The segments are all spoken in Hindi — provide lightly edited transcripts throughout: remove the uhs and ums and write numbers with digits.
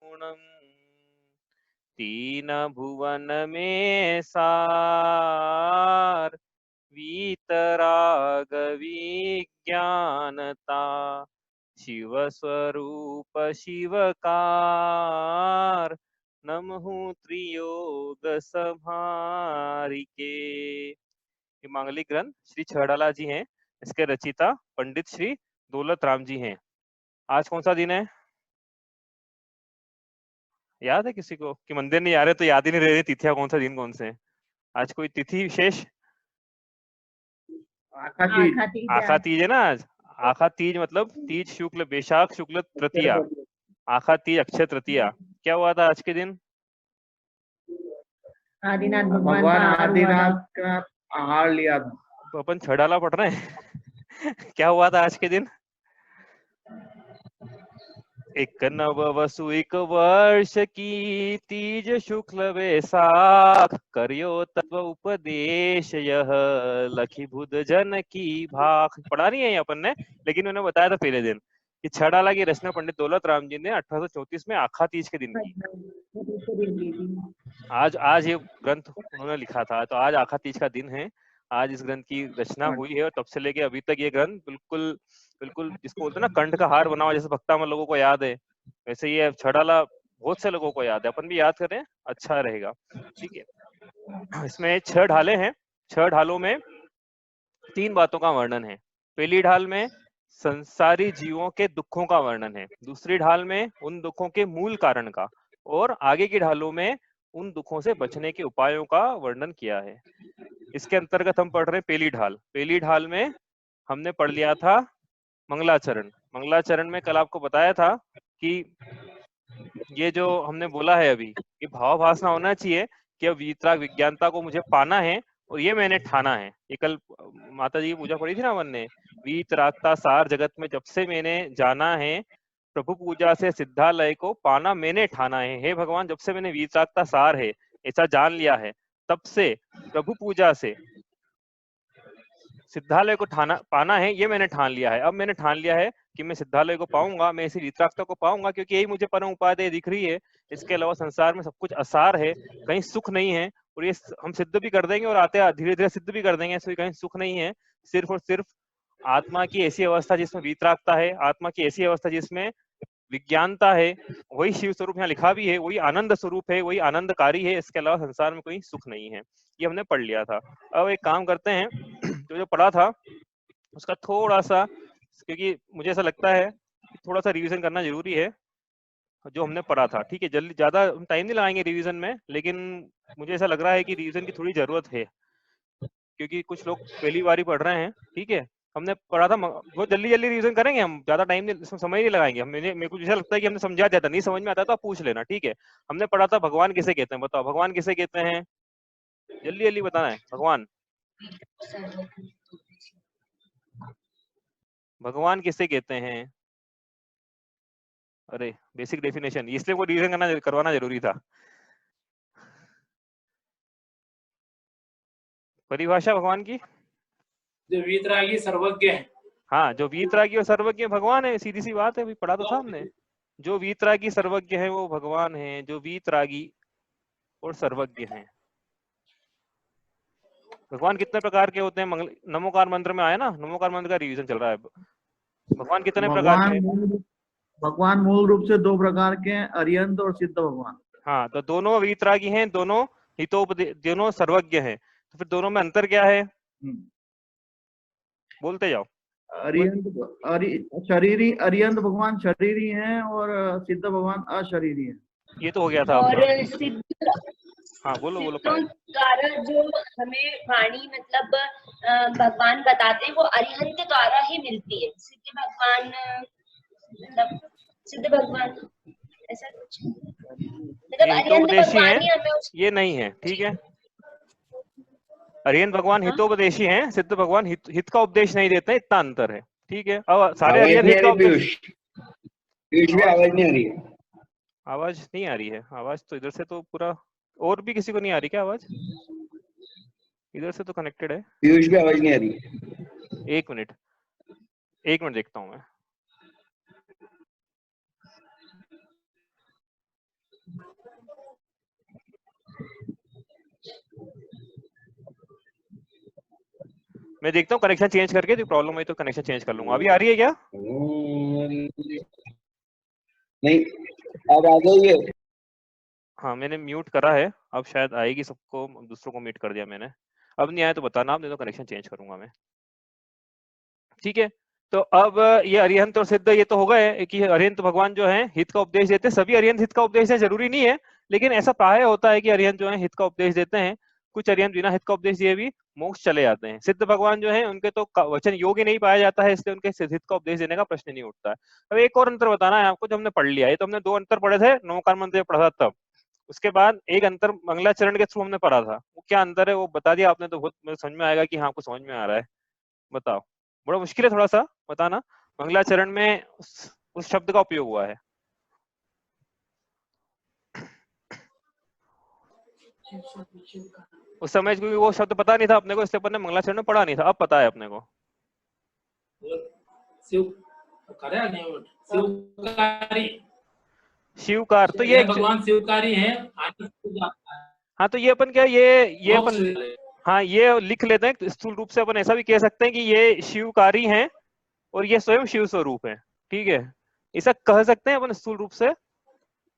गुणम् तीन भुवन में सार वीतराग विज्ञानता शिव स्वरूप शिवकार नमहु त्रियोग समारिके। ये मांगलिक ग्रंथ श्री छड़ाला जी हैं, इसके रचिता पंडित श्री दौलत राम जी हैं। आज कौन सा दिन है? याद है किसी को कि मंदिर नहीं आ रहे तो याद ही नहीं रह रही तिथियां कौन सा दिन कौन से हैं? आज कोई तिथि विशेष? आखा तीज है ना आज। आखा तीज मतलब तीज शुक्ल बैशाख शुक्ल तृतीया, आखा तीज अक्षय तृतीया। क्या हुआ था आज के दिन? आदिनाथ भगवान आदिनाथ का आहार लिया था। तो अपन छड़ाला पढ़ रहे हैं। क्या हुआ था आज के दिन? एक नव वसु एक वर्ष की तीज शुक्ल बैसाख करियो तत्व उपदेश यह लखी बुध जन की भाख। पढ़ा नहीं है अपन ने, लेकिन उन्होंने बताया था पहले दिन कि छड़ाला की रचना पंडित दौलत राम जी ने 1834 में आखा तीज के दिन की। आज ये ग्रंथ उन्होंने लिखा था, तो आज आखा तीज का दिन है। आज इस ग्रंथ की रचना हुई है और तब से लेके अभी तक ये ग्रंथ बिल्कुल बिल्कुल जिसको बोलते हैं ना कंठ का हार बना हुआ, जैसे भक्तामल लोगों को याद है वैसे ये छड़ाला बहुत से लोगों को याद है। अपन भी याद करें, अच्छा रहेगा। ठीक है, इसमें 6 ढाले हैं। 6 ढालों में 3 बातों का वर्णन है। पहली ढाल में संसारी जीवों के दुखों का वर्णन है, दूसरी ढाल में उन दुखों के मूल कारण का, और आगे की ढालों में उन दुखों से बचने के उपायों का वर्णन किया है। इसके अंतर्गत हम पढ़ रहे हैं पहली ढाल। पहली ढाल में हमने पढ़ लिया था मंगलाचरण। मंगलाचरण में कल आपको बताया था कि ये जो हमने बोला है अभी, ये भाव भासना होना चाहिए कि अब वीतराग विज्ञानता को मुझे पाना है और ये मैंने ठाना है। ये कल माता जी की पूजा पड़ी थी ना अपन ने, वीतरागता सार जगत में जब से मैंने जाना है, प्रभु पूजा से सिद्धालय को पाना मैंने ठाना है। हे भगवान, जब से मैंने वीतरागता सार है ऐसा जान लिया है, तब से प्रभु पूजा से सिद्धालय को पाना है ये मैंने ठान लिया है। अब मैंने ठान लिया है कि मैं सिद्धालय को पाऊंगा, मैं इसी वीतरागता को पाऊंगा, क्योंकि यही मुझे परम उपादेय दिख रही है। इसके अलावा संसार में सब कुछ असार है, कहीं सुख नहीं है। और ये हम सिद्ध भी कर देंगे और आते धीरे धीरे सिद्ध भी कर देंगे, इसमें कहीं सुख नहीं है। सिर्फ और सिर्फ आत्मा की ऐसी अवस्था जिसमें वीतरागता है, आत्मा की ऐसी अवस्था जिसमें विज्ञानता है, वही शिव स्वरूप यहाँ लिखा भी है, वही आनंद स्वरूप है, वही आनंदकारी है। इसके अलावा संसार में कोई सुख नहीं है। ये हमने पढ़ लिया था। अब एक काम करते हैं, जो पढ़ा था उसका थोड़ा सा, क्योंकि मुझे ऐसा लगता है कि थोड़ा सा रिवीजन करना जरूरी है जो हमने पढ़ा था। ठीक है, जल्दी ज्यादा टाइम नहीं लगाएंगे रिवीजन में, लेकिन मुझे ऐसा लग रहा है कि रिवीजन की थोड़ी जरूरत है, क्योंकि कुछ लोग पहली बार ही पढ़ रहे हैं। ठीक है, हमने पढ़ा था, बहुत जल्दी जल्दी रिवीजन करेंगे हम, ज्यादा टाइम नहीं, समय नहीं लगाएंगे हम। मेरे को ऐसा लगता है कि हमने समझा दिया था, नहीं समझ में आता तो आप पूछ लेना। ठीक है, हमने पढ़ा था भगवान किसे कहते हैं, बताओ भगवान किसे कहते हैं, जल्दी जल्दी बताना है। भगवान भगवान किसे कहते हैं? अरे बेसिक डेफिनेशन, इसलिए वो रिवीजन करवाना जरूरी था। परिभाषा भगवान की, जो वीतरागी सर्वज्ञ है। हाँ, जो वीतरागी और सर्वज्ञ भगवान है, सीधी सी बात है, अभी पढ़ा तो था हमने। जो वीतरागी सर्वज्ञ है वो भगवान है, जो वीतरागी और सर्वज्ञ हैं। भगवान कितने प्रकार के होते हैं? नमोकार मंत्र में आया ना, नमोकार मंत्र का रिवीजन चल रहा है। भगवान कितने प्रकार के हैं? भगवान मूल रूप से 2 प्रकार के हैं, अरिहंत और सिद्ध भगवान। हाँ, तो दोनों वीतरागी हैं, दोनों दोनों सर्वज्ञ हैं। तो फिर दोनों में अंतर क्या है? बोलते जाओ। शरीरी अरिहंत भगवान शरीरी हैं और सिद्ध भगवान अशरीरी हैं। ये तो हो गया था और आपका। सिद्ध, हाँ बोलो बोलो। द्वारा जो हमें वाणी मतलब भगवान बताते हैं वो अरिहंत द्वारा ही मिलती है। सिद्ध भगवान मतलब सिद्ध भगवान ऐसा कुछ मतलब अरिहंत भगवान ही हमें ये नहीं है। ठीक है, अरिहंत भगवान हितोपदेशी हैं, सिद्ध भगवान हित का उपदेश नहीं देते, इतना अंतर है। ठीक है, अब सारे अरिहंत हित का उपदेश। आवाज नहीं आ रही है। आवाज नहीं आ रही है? आवाज तो इधर से तो पूरा, और भी किसी को नहीं आ रही क्या आवाज? इधर से तो कनेक्टेड है। पीयूष भी आवाज नहीं आ रही है। एक मिनट देखता हूँ मैं। मैं देखता हूँ कनेक्शन चेंज करके, जो प्रॉब्लम है तो कनेक्शन चेंज कर लूंगा। अभी आ रही है क्या? नहीं, अब आ गई है। हाँ मैंने म्यूट करा है, अब शायद आएगी सबको, दूसरों को म्यूट कर दिया मैंने। अब नहीं आया तो बताना आप, नहीं तो कनेक्शन चेंज करूंगा मैं। ठीक है, तो अब ये अरिहंत और सिद्ध ये तो हो गए कि अरिहंत भगवान जो है हित का उपदेश देते हैं। सभी अरिहंत हित का उपदेश है जरूरी नहीं है, लेकिन ऐसा प्राय होता है कि अरिहंत जो है हित का उपदेश देते हैं। कुछ अरिहंत बिना हित का उपदेश दिए भी मोक्ष चले जाते हैं। सिद्ध भगवान जो है उनके तो वचन योग्य नहीं पाया जाता है, इसलिए उनके हित का उपदेश देने का प्रश्न नहीं उठता है। अब एक और अंतर बताना है आपको जो हमने पढ़ लिया है, तो हमने 2 अंतर पढ़े थे नवकार मंत्र में पढ़ा था तब। उसके बाद एक अंतर मंगलाचरण के थ्रू हमने पढ़ा था, वो क्या अंतर है वो बता दिया आपने, तो बहुत समझ में आएगा कि हाँ आपको समझ में आ रहा है। बताओ, बड़ा मुश्किल है थोड़ा सा बताना। मंगलाचरण में उस शब्द का उपयोग हुआ है। उस समय क्योंकि वो शब्द पता नहीं था अपने को, इसलिए अपन ने मंगलाचरण में पढ़ा नहीं था, अब पता है अपने को। शिवकार, तो ये भगवान शिवकारी है। हाँ तो ये अपन क्या ये अपन हाँ ये लिख लेते हैं स्थूल रूप से। अपन ऐसा भी कह सकते हैं कि ये शिवकारी हैं और ये स्वयं शिव स्वरूप है। ठीक है, ऐसा कह सकते हैं अपन स्थूल रूप से।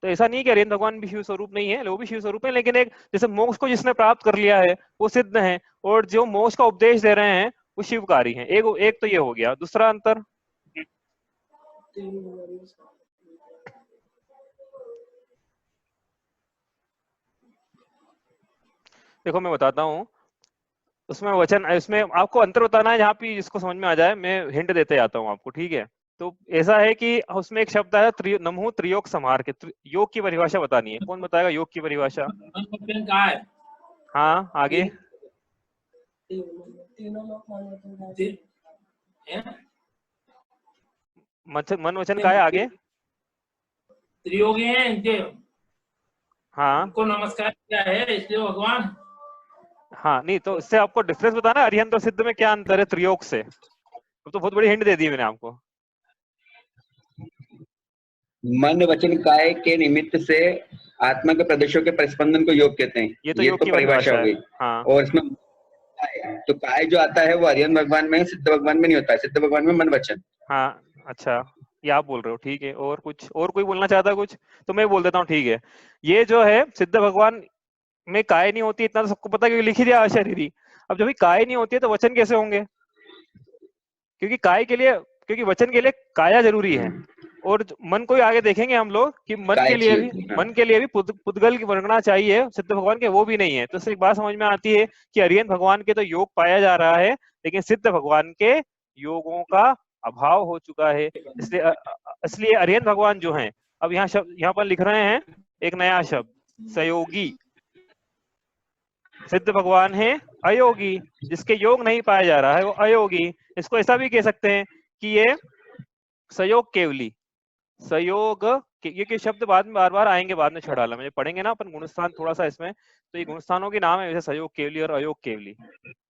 तो ऐसा नहीं कि अरिहंत भगवान भी शिव स्वरूप नहीं है, वो भी शिव स्वरूप है, लेकिन एक जैसे मोक्ष को जिसने प्राप्त कर लिया है वो सिद्ध है, और जो मोक्ष का उपदेश दे रहे हैं वो शिवकारी हैं। एक तो ये हो गया। दूसरा अंतर देखो मैं बताता हूँ, उसमें वचन, इसमें आपको अंतर बताना है जहाँ पे जिसको समझ में आ जाए, मैं हिंट देते जाता हूँ आपको। ठीक है, तो ऐसा है कि उसमें एक शब्द है नमो त्रियोग समार के, योग की परिभाषा बतानी है। कौन बताएगा योग की परिभाषा? हाँ आगे मन वचन का है आगे? त्रियोगी हैं इनके, हाँ उनको नमस्कार किया है इसलिए भगवान। हाँ नहीं, तो इससे आपको डिफरेंस बताना है अरिहंत और सिद्ध में क्या अंतर है त्रियोग से। तो बहुत बड़ी हिंट दे दी मैंने आपको। मन वचन काय के निमित्त से आत्मा के प्रदेशों के परिस्पंदन को योग कहते हैं। ये तो योग की परिभाषा हो गई। हाँ। और इसमें तो काय जो आता है वो अरिहंत भगवान में, सिद्ध भगवान में नहीं होता है। सिद्ध भगवान में मन वचन। हाँ अच्छा, ये आप बोल रहे हो। ठीक है, और कुछ और कोई बोलना चाहता है कुछ? तो मैं बोल देता हूँ। ठीक है, ये जो है सिद्ध भगवान में काय नहीं होती, इतना तो सबको पता, क्योंकि लिख ही दिया अशरीरी। अब जब भी काय नहीं होती है तो वचन कैसे होंगे? क्योंकि काय के लिए, क्योंकि वचन के लिए काया जरूरी है। और मन को ही आगे देखेंगे हम लोग कि मन के लिए भी पुद्गल की वर्णना चाहिए, सिद्ध भगवान के वो भी नहीं है। तो इससे एक बात समझ में आती है कि अरिहंत भगवान के तो योग पाया जा रहा है, लेकिन सिद्ध भगवान के योगों का अभाव हो चुका है। इसलिए अरिहंत भगवान जो हैं, अब यहाँ पर लिख रहे हैं एक नया शब्द, सहयोगी। सिद्ध भगवान है अयोगी, जिसके योग नहीं पाया जा रहा है वो अयोगी। इसको ऐसा भी कह सकते हैं कि ये सहयोग केवली, सहयोग ये शब्द बाद में बार बार आएंगे, बाद में छड़ाला में पढ़ेंगे ना अपन गुणस्थान थोड़ा सा इसमें, तो ये गुणस्थानों के नाम है वैसे सहयोग केवली और अयोग केवली।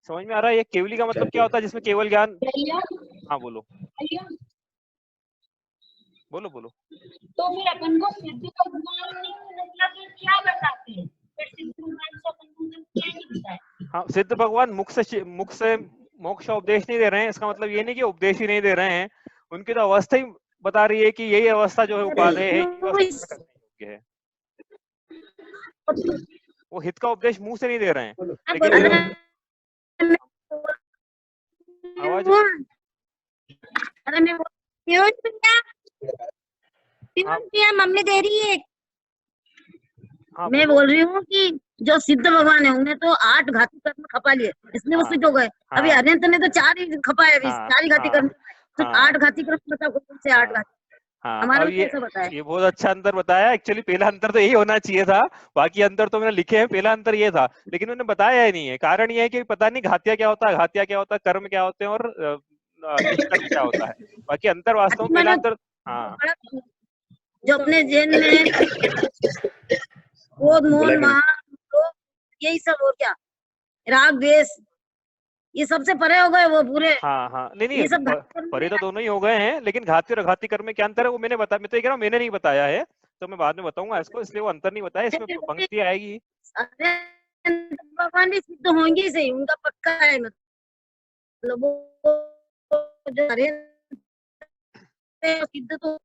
समझ में आ रहा है? ये केवली का मतलब क्या होता है? जिसमें केवल ज्ञान। हाँ बोलो बोलो बोलो। तो फिर अपन को सिद्ध भगवान मतलब क्या बताते हैं? फिर सिद्ध भगवान से अपन को क्या नहीं बताया? हाँ, सिद्ध भगवान मुख से मोक्ष का उपदेश नहीं दे रहे हैं। इसका मतलब ये नहीं कि उपदेश ही नहीं दे रहे हैं, उनकी तो अवस्था ही बता रही है कि यही अवस्था जो है उपादेय है, योग्य है। वो हित का उपदेश मुंह से नहीं दे रहे हैं, लेकिन आवाज मम्मी दे रही है। मैं बोल रही हूँ कि जो सिद्ध भगवान है उन्हें तो 8 घाती कर्म खपा लिए, इसलिए वो सिद्ध हो गए। अभी अरिहंत ने तो 4 ही खपाए, 4 ही घाती कर्म, तो 8 घाती कर्म बताओ कौन से 8 घाती? हमारा ये बहुत अच्छा अंतर बताया। एक्चुअली पहला अंतर तो यही होना चाहिए था, बाकी अंतर तो मैंने लिखे हैं। पहला अंतर ये था, लेकिन उन्होंने बताया ही नहीं है। कारण ये है कि पता नहीं घातिया क्या होता है, घातिया क्या होता है, कर्म क्या होते हैं और निष्कर्म क्या होता है। बाकी अंतर वास्तव में पहला अंतर। हाँ, जो अपने जैन में क्रोध मोह मान यही सब हो क्या, राग द्वेष, ये सबसे परे हो गए वो पूरे। हाँ नहीं ये सब परे तो दोनों ही हो गए हैं, लेकिन घाती और अघाती कर्म में क्या अंतर है वो मैंने बताया। मैं तो ये कह रहा हूँ मैंने नहीं बताया है, तो मैं बाद में बताऊंगा इसको, इसलिए वो अंतर नहीं बताया। इसमें पंक्ति आएगी। भगवान भी सिद्ध होंगे सही, उनका पक्का है मतलब वो जो सिद्ध तो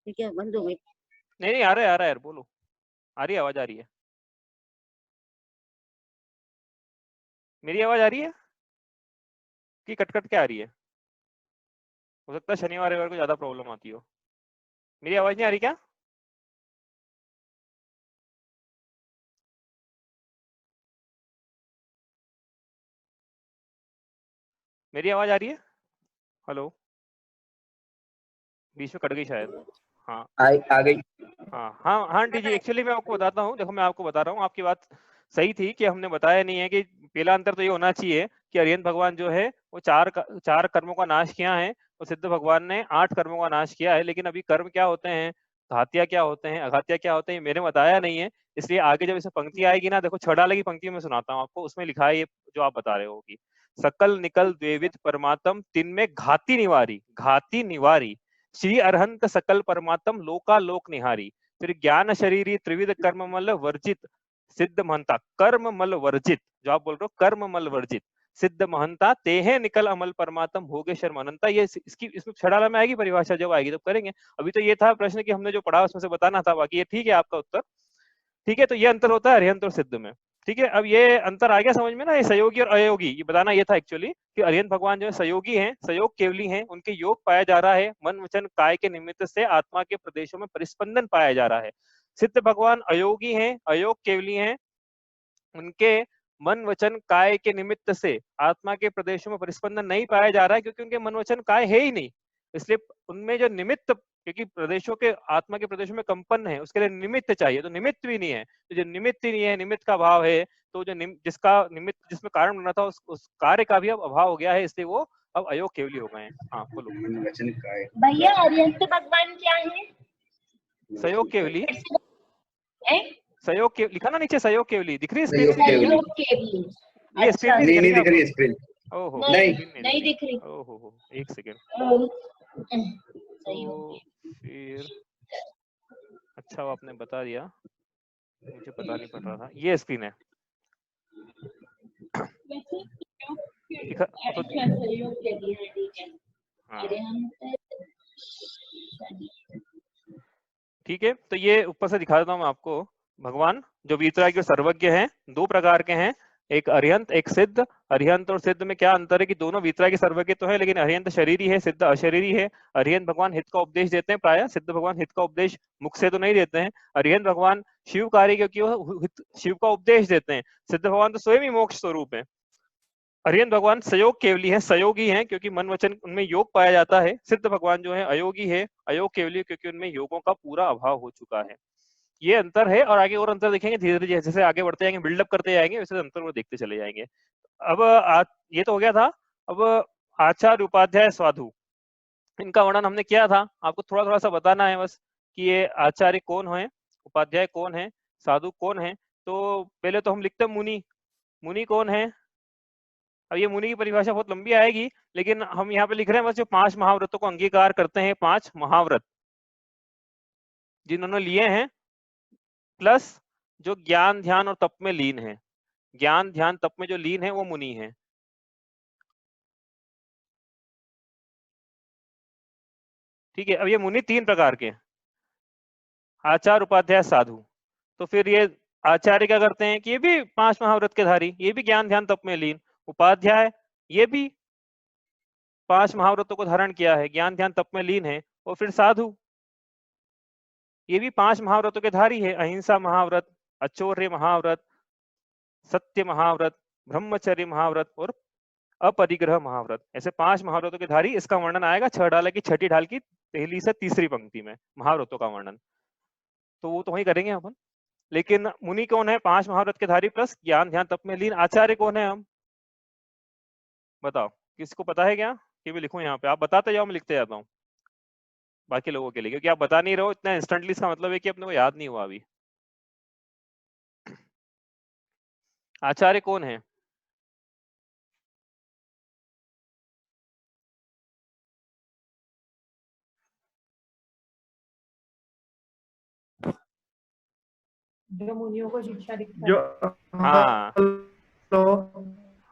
ठीक है, बंद हो गई। नहीं आ रहा है यार, बोलो, आ रही है, आवाज आ रही है, मेरी आवाज आ रही है कि कट कट के आ रही है? हो सकता है शनिवार रविवार को ज्यादा प्रॉब्लम आती हो। मेरी आवाज नहीं आ रही क्या? मेरी आवाज आ रही है? हेलो, बीच में कट गई शायद। हाँ आ गई। हाँ हाँ हाँ आंटी जी, एक्चुअली मैं आपको बताता हूँ, देखो मैं आपको बता रहा हूँ, आपकी बात सही थी कि हमने बताया नहीं है कि पहला अंतर तो ये होना चाहिए कि अरिहंत भगवान जो है वो चार कर्मों का नाश किया है और सिद्ध भगवान ने 8 कर्मों का नाश किया है। लेकिन अभी कर्म क्या होते हैं, घातिया क्या होते हैं, अघातिया क्या होते हैं, मैंने बताया नहीं है। इसलिए आगे जब इसमें पंक्ति आएगी ना, देखो छड़ाले की पंक्ति में सुनाता हूँ आपको, उसमें लिखा है ये जो आप बता रहे हो कि सकल निकल द्वेविद परमात्म तिन में घाती निवारी श्री अरहंत सकल परमात्म लोका लोक निहारी। फिर ज्ञान शरीरी त्रिविध कर्म मल वर्जित सिद्ध महंता, कर्म मल वर्जित, जो आप बोल रहे हो कर्म मल वर्जित सिद्ध महंता तेहे निकल अमल परमात्म होगे शर्म अनंता। ये इसकी इसमें छड़ाला में आएगी परिभाषा, जब आएगी तब करेंगे। अभी तो ये था प्रश्न कि हमने जो पढ़ा उसमें से बताना था, बाकी ये ठीक है आपका उत्तर। ठीक है, तो ये अंतर होता है अरिहंत और सिद्ध में। ठीक है, अब ये अंतर आ गया समझ में ना, ये सहयोगी और अयोगी, ये बताना ये था एक्चुअली कि अरिहंत भगवान जो है सहयोगी हैं, सहयोग केवली हैं, उनके योग पाया जा रहा है, मन वचन काय के निमित्त से आत्मा के प्रदेशों में परिस्पंदन पाया जा रहा है। सिद्ध भगवान अयोगी हैं, अयोग केवली हैं, उनके मन वचन काय के निमित्त से आत्मा के प्रदेशों में परिस्पंदन नहीं पाया जा रहा है, क्योंकि उनके मन वचन काय है ही नहीं। इसलिए उनमें जो निमित्त, क्योंकि प्रदेशों के आत्मा के प्रदेशों में कंपन है, उसके लिए निमित्त चाहिए, तो निमित्त भी नहीं है। तो जो निमित्त ही नहीं है, निमित्त का अभाव है, तो जो जिसका निमित्त जिसमें कारण बना था उस कार्य का भी अब अभाव हो गया है, इसलिए वो अब अयोग केवली हो गए हैं। हाँ बोलो। मन वचन काय भैया अरिहंत भगवान क्या है? सहयोग केवली, ए? सहयोग के लिखा ना नीचे, सहयोग केवली दिख रही है सहयोग स्क्रीन? सहयोग केवली। ये स्क्रीन अच्छा, नहीं नहीं दिख रही दिख रही आपको? स्क्रीन। ओहो नहीं, स्क्रीन नहीं दिख रही। ओहो एक सेकेंड। सहयोग तो फिर अच्छा वो आपने बता दिया, मुझे पता नहीं पड़ रहा था, ये स्क्रीन है दिखा तो। सहयोग केवली है, ठीक है। हाँ अरिहंत ठीक है, तो ये ऊपर से दिखा देता हूँ मैं आपको। भगवान जो वीतरागी और सर्वज्ञ हैं, दो प्रकार के हैं, एक अरिहंत एक सिद्ध। अरिहंत और सिद्ध में क्या अंतर है कि दोनों वीतरागी सर्वज्ञ तो है, लेकिन अरिहंत शरीरी है, सिद्ध अशरीरी है। अरिहंत भगवान हित का उपदेश देते हैं प्राय, सिद्ध भगवान हित का उपदेश मुख से तो नहीं देते हैं। अरिहंत भगवान शिवकारी क्योंकि वो शिव का उपदेश देते हैं, सिद्ध भगवान तो स्वयं ही मोक्ष स्वरूप है। अरिहंत भगवान सहयोग केवली है, सहयोगी हैं क्योंकि मन वचन उनमें योग पाया जाता है। सिद्ध भगवान जो है अयोगी है, अयोग केवली क्योंकि उनमें योगों का पूरा अभाव हो चुका है। ये अंतर है, और आगे और अंतर देखेंगे धीरे धीरे, जैसे आगे बढ़ते जाएंगे, बिल्डअप करते जाएंगे, वैसे अंतर वो देखते चले जाएंगे। अब ये तो हो गया था। अब आचार्य उपाध्याय साधु, इनका वर्णन हमने किया था, आपको थोड़ा थोड़ा सा बताना है बस कि ये आचार्य कौन है, उपाध्याय कौन है, साधु कौन है। तो पहले तो हम लिखते हैं मुनि। मुनि कौन है? अब ये मुनि की परिभाषा बहुत लंबी आएगी, लेकिन हम यहाँ पे लिख रहे हैं बस जो 5 महाव्रतों को अंगीकार करते हैं, 5 महाव्रत जिन्होंने लिए हैं, प्लस जो ज्ञान ध्यान और तप में लीन है। ज्ञान ध्यान तप में जो लीन है वो मुनि है। ठीक है, अब ये मुनि 3 प्रकार के, आचार्य उपाध्याय साधु। तो फिर ये आचार्य क्या करते हैं कि ये भी 5 महाव्रत के धारी, ये भी ज्ञान ध्यान तप में लीन। उपाध्याय ये भी 5 महाव्रतों को धारण किया है, ज्ञान ध्यान तप में लीन है। और फिर साधु ये भी 5 महाव्रतों के धारी है, अहिंसा महाव्रत, अचौर्य महाव्रत, सत्य महाव्रत, ब्रह्मचर्य महाव्रत और अपरिग्रह महाव्रत, ऐसे 5 महाव्रतों के धारी। इसका वर्णन आएगा 6 ढाल की 6ठी ढाल की पहली से तीसरी पंक्ति में, महाव्रतों का वर्णन, तो वो तो वही करेंगे अपन। लेकिन मुनि कौन है? 5 महाव्रत के धारी प्लस ज्ञान ध्यान तप में लीन। आचार्य कौन है? हम बताओ, किसको पता है क्या कि मैं लिखूं यहाँ पे? आप बताते जाओ, मैं लिखते जाता हूँ बाकी लोगों के लिए, क्योंकि आप बता नहीं रहे हो इतना इंस्टेंटली, इसका मतलब है कि अपने को याद नहीं हुआ अभी। आचार्य कौन है? जो मुनियों को शिक्षा दीक्षा जो हाँ हेलो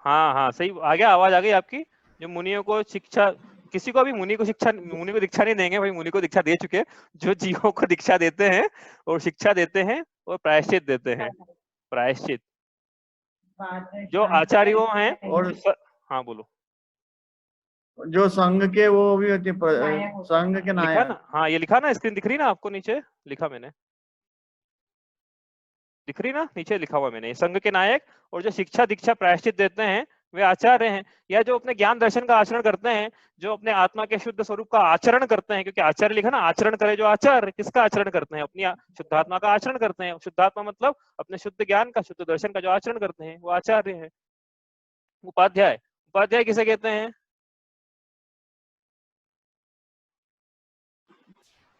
हाँ हाँ सही आ गया, आवाज आ गई आपकी। जो मुनियों को शिक्षा, किसी को भी मुनि को दीक्षा नहीं देंगे भाई, मुनि को दीक्षा दे चुके। जो जीवों को दीक्षा देते हैं और शिक्षा देते हैं और प्रायश्चित देते हैं, प्रायश्चित जो आचार्यों हैं। और हाँ बोलो। जो संघ के वो भी होते संघ के लिखा नायक। ना, हाँ ये लिखा ना, स्क्रीन दिख रही ना आपको, नीचे लिखा मैंने, दिख रही ना, नीचे लिखा हुआ मैंने, संघ के नायक और जो शिक्षा दीक्षा प्रायश्चित देते हैं वे आचार्य हैं, या जो अपने ज्ञान दर्शन का आचरण करते हैं, जो अपने आत्मा के शुद्ध स्वरूप का आचरण करते हैं, क्योंकि आचार्य लिखा ना, आचरण करे जो आचार्य, किसका आचरण करते हैं, अपनी शुद्धात्मा का आचरण करते हैं। शुद्धात्मा मतलब अपने शुद्ध ज्ञान का, शुद्ध दर्शन का जो आचरण करते हैं वो आचार्य है। उपाध्याय, उपाध्याय किसे कहते हैं?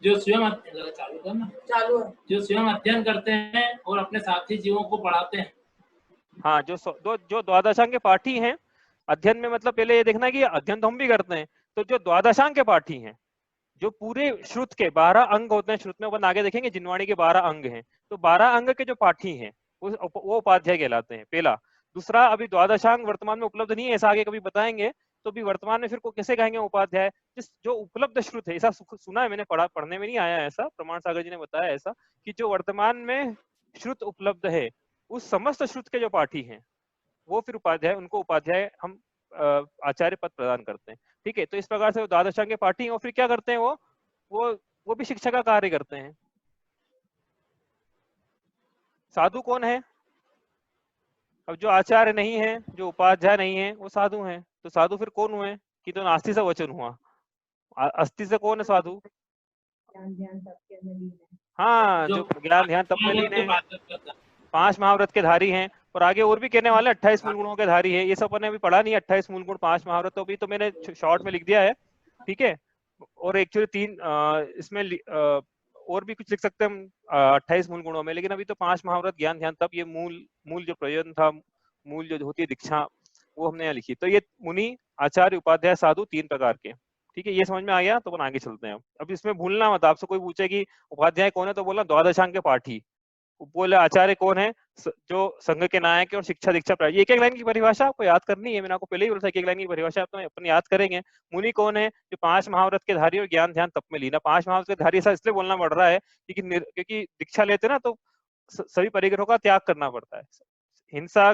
जो स्वयं चालू करना, चालू है, जो स्वयं अध्ययन करते हैं और अपने साथी जीवों को पढ़ाते हैं। हाँ, जो द्वादशांग के पाठी हैं, अध्ययन में मतलब पहले ये देखना कि अध्ययन तो हम भी करते हैं, तो जो द्वादशांग के पाठी हैं, जो पूरे श्रुत के 12 अंग होते हैं, श्रुत में अपन आगे देखेंगे जिनवाणी के 12 अंग हैं, तो 12 अंग के जो पाठी हैं वो उपाध्याय कहलाते हैं, पहला। दूसरा, अभी द्वादशांग वर्तमान में उपलब्ध नहीं है, ऐसा आगे कभी बताएंगे, तो भी वर्तमान में फिर को कैसे कहेंगे उपाध्याय? जिस जो उपलब्ध श्रुत है, ऐसा सुना है मैंने, पढ़ने में नहीं आया ऐसा, प्रमाण सागर जी ने बताया ऐसा, कि जो वर्तमान में श्रुत उपलब्ध है, उस समस्त श्रुत के जो पाठी हैं वो फिर उपाध्याय, उनको उपाध्याय हम आचार्य पद प्रदान करते हैं। ठीक है, तो इस प्रकार से वो द्वादशांग के पाठी हैं और फिर क्या करते हैं वो भी शिक्षा का कार्य करते हैं। साधु कौन है? अब जो आचार्य नहीं है, जो उपाध्याय नहीं है, वो साधु हैं। तो साधु फिर कौन हुए? कि तो नास्ति से वचन हुआ, अस्थि से कौन है साधु? हाँ, जो ज्ञान ध्यान तप में लीन है, 5 महाव्रत के धारी हैं। और आगे और भी कहने वाले 28 मूल गुणों के धारी है, ये सब मैंने अभी पढ़ा नहीं, 28 मूल गुण 5 महाव्रत, तो अभी तो मैंने शॉर्ट में लिख दिया है। ठीक है, और एक्चुअली 3 इसमें और भी कुछ लिख सकते हैं हम 28 मूल गुणों में, लेकिन अभी तो 5 महाव्रत ज्ञान ध्यान तप, ये मूल जो प्रयोजन था, मूल जो होती है दीक्षा, वो हमने यहाँ लिखी। तो ये मुनि, आचार्य, उपाध्याय, साधु, 3 प्रकार के। ठीक है, ये समझ में आ गया, तो अपन आगे चलते हैं। अब इसमें भूलना मत, आपसे कोई पूछे कि उपाध्याय कौन है, तो बोलना द्वादशांग के पाठी। बोले आचार्य कौन है? जो संघ के नायक है और शिक्षा दीक्षा प्राप्त। एक एक लाइन की परिभाषा आपको याद करनी है, मैंने आपको पहले ही बोला था, एक लाइन की परिभाषा तो अपन याद करेंगे। मुनि कौन है? जो 5 महाव्रत के धारी और ज्ञान ध्यान तप में लीना। 5 महाव्रत के धारी ऐसा इसलिए बोलना पड़ रहा है क्योंकि दीक्षा लेते ना तो सभी परिग्रहों का त्याग करना पड़ता है, हिंसा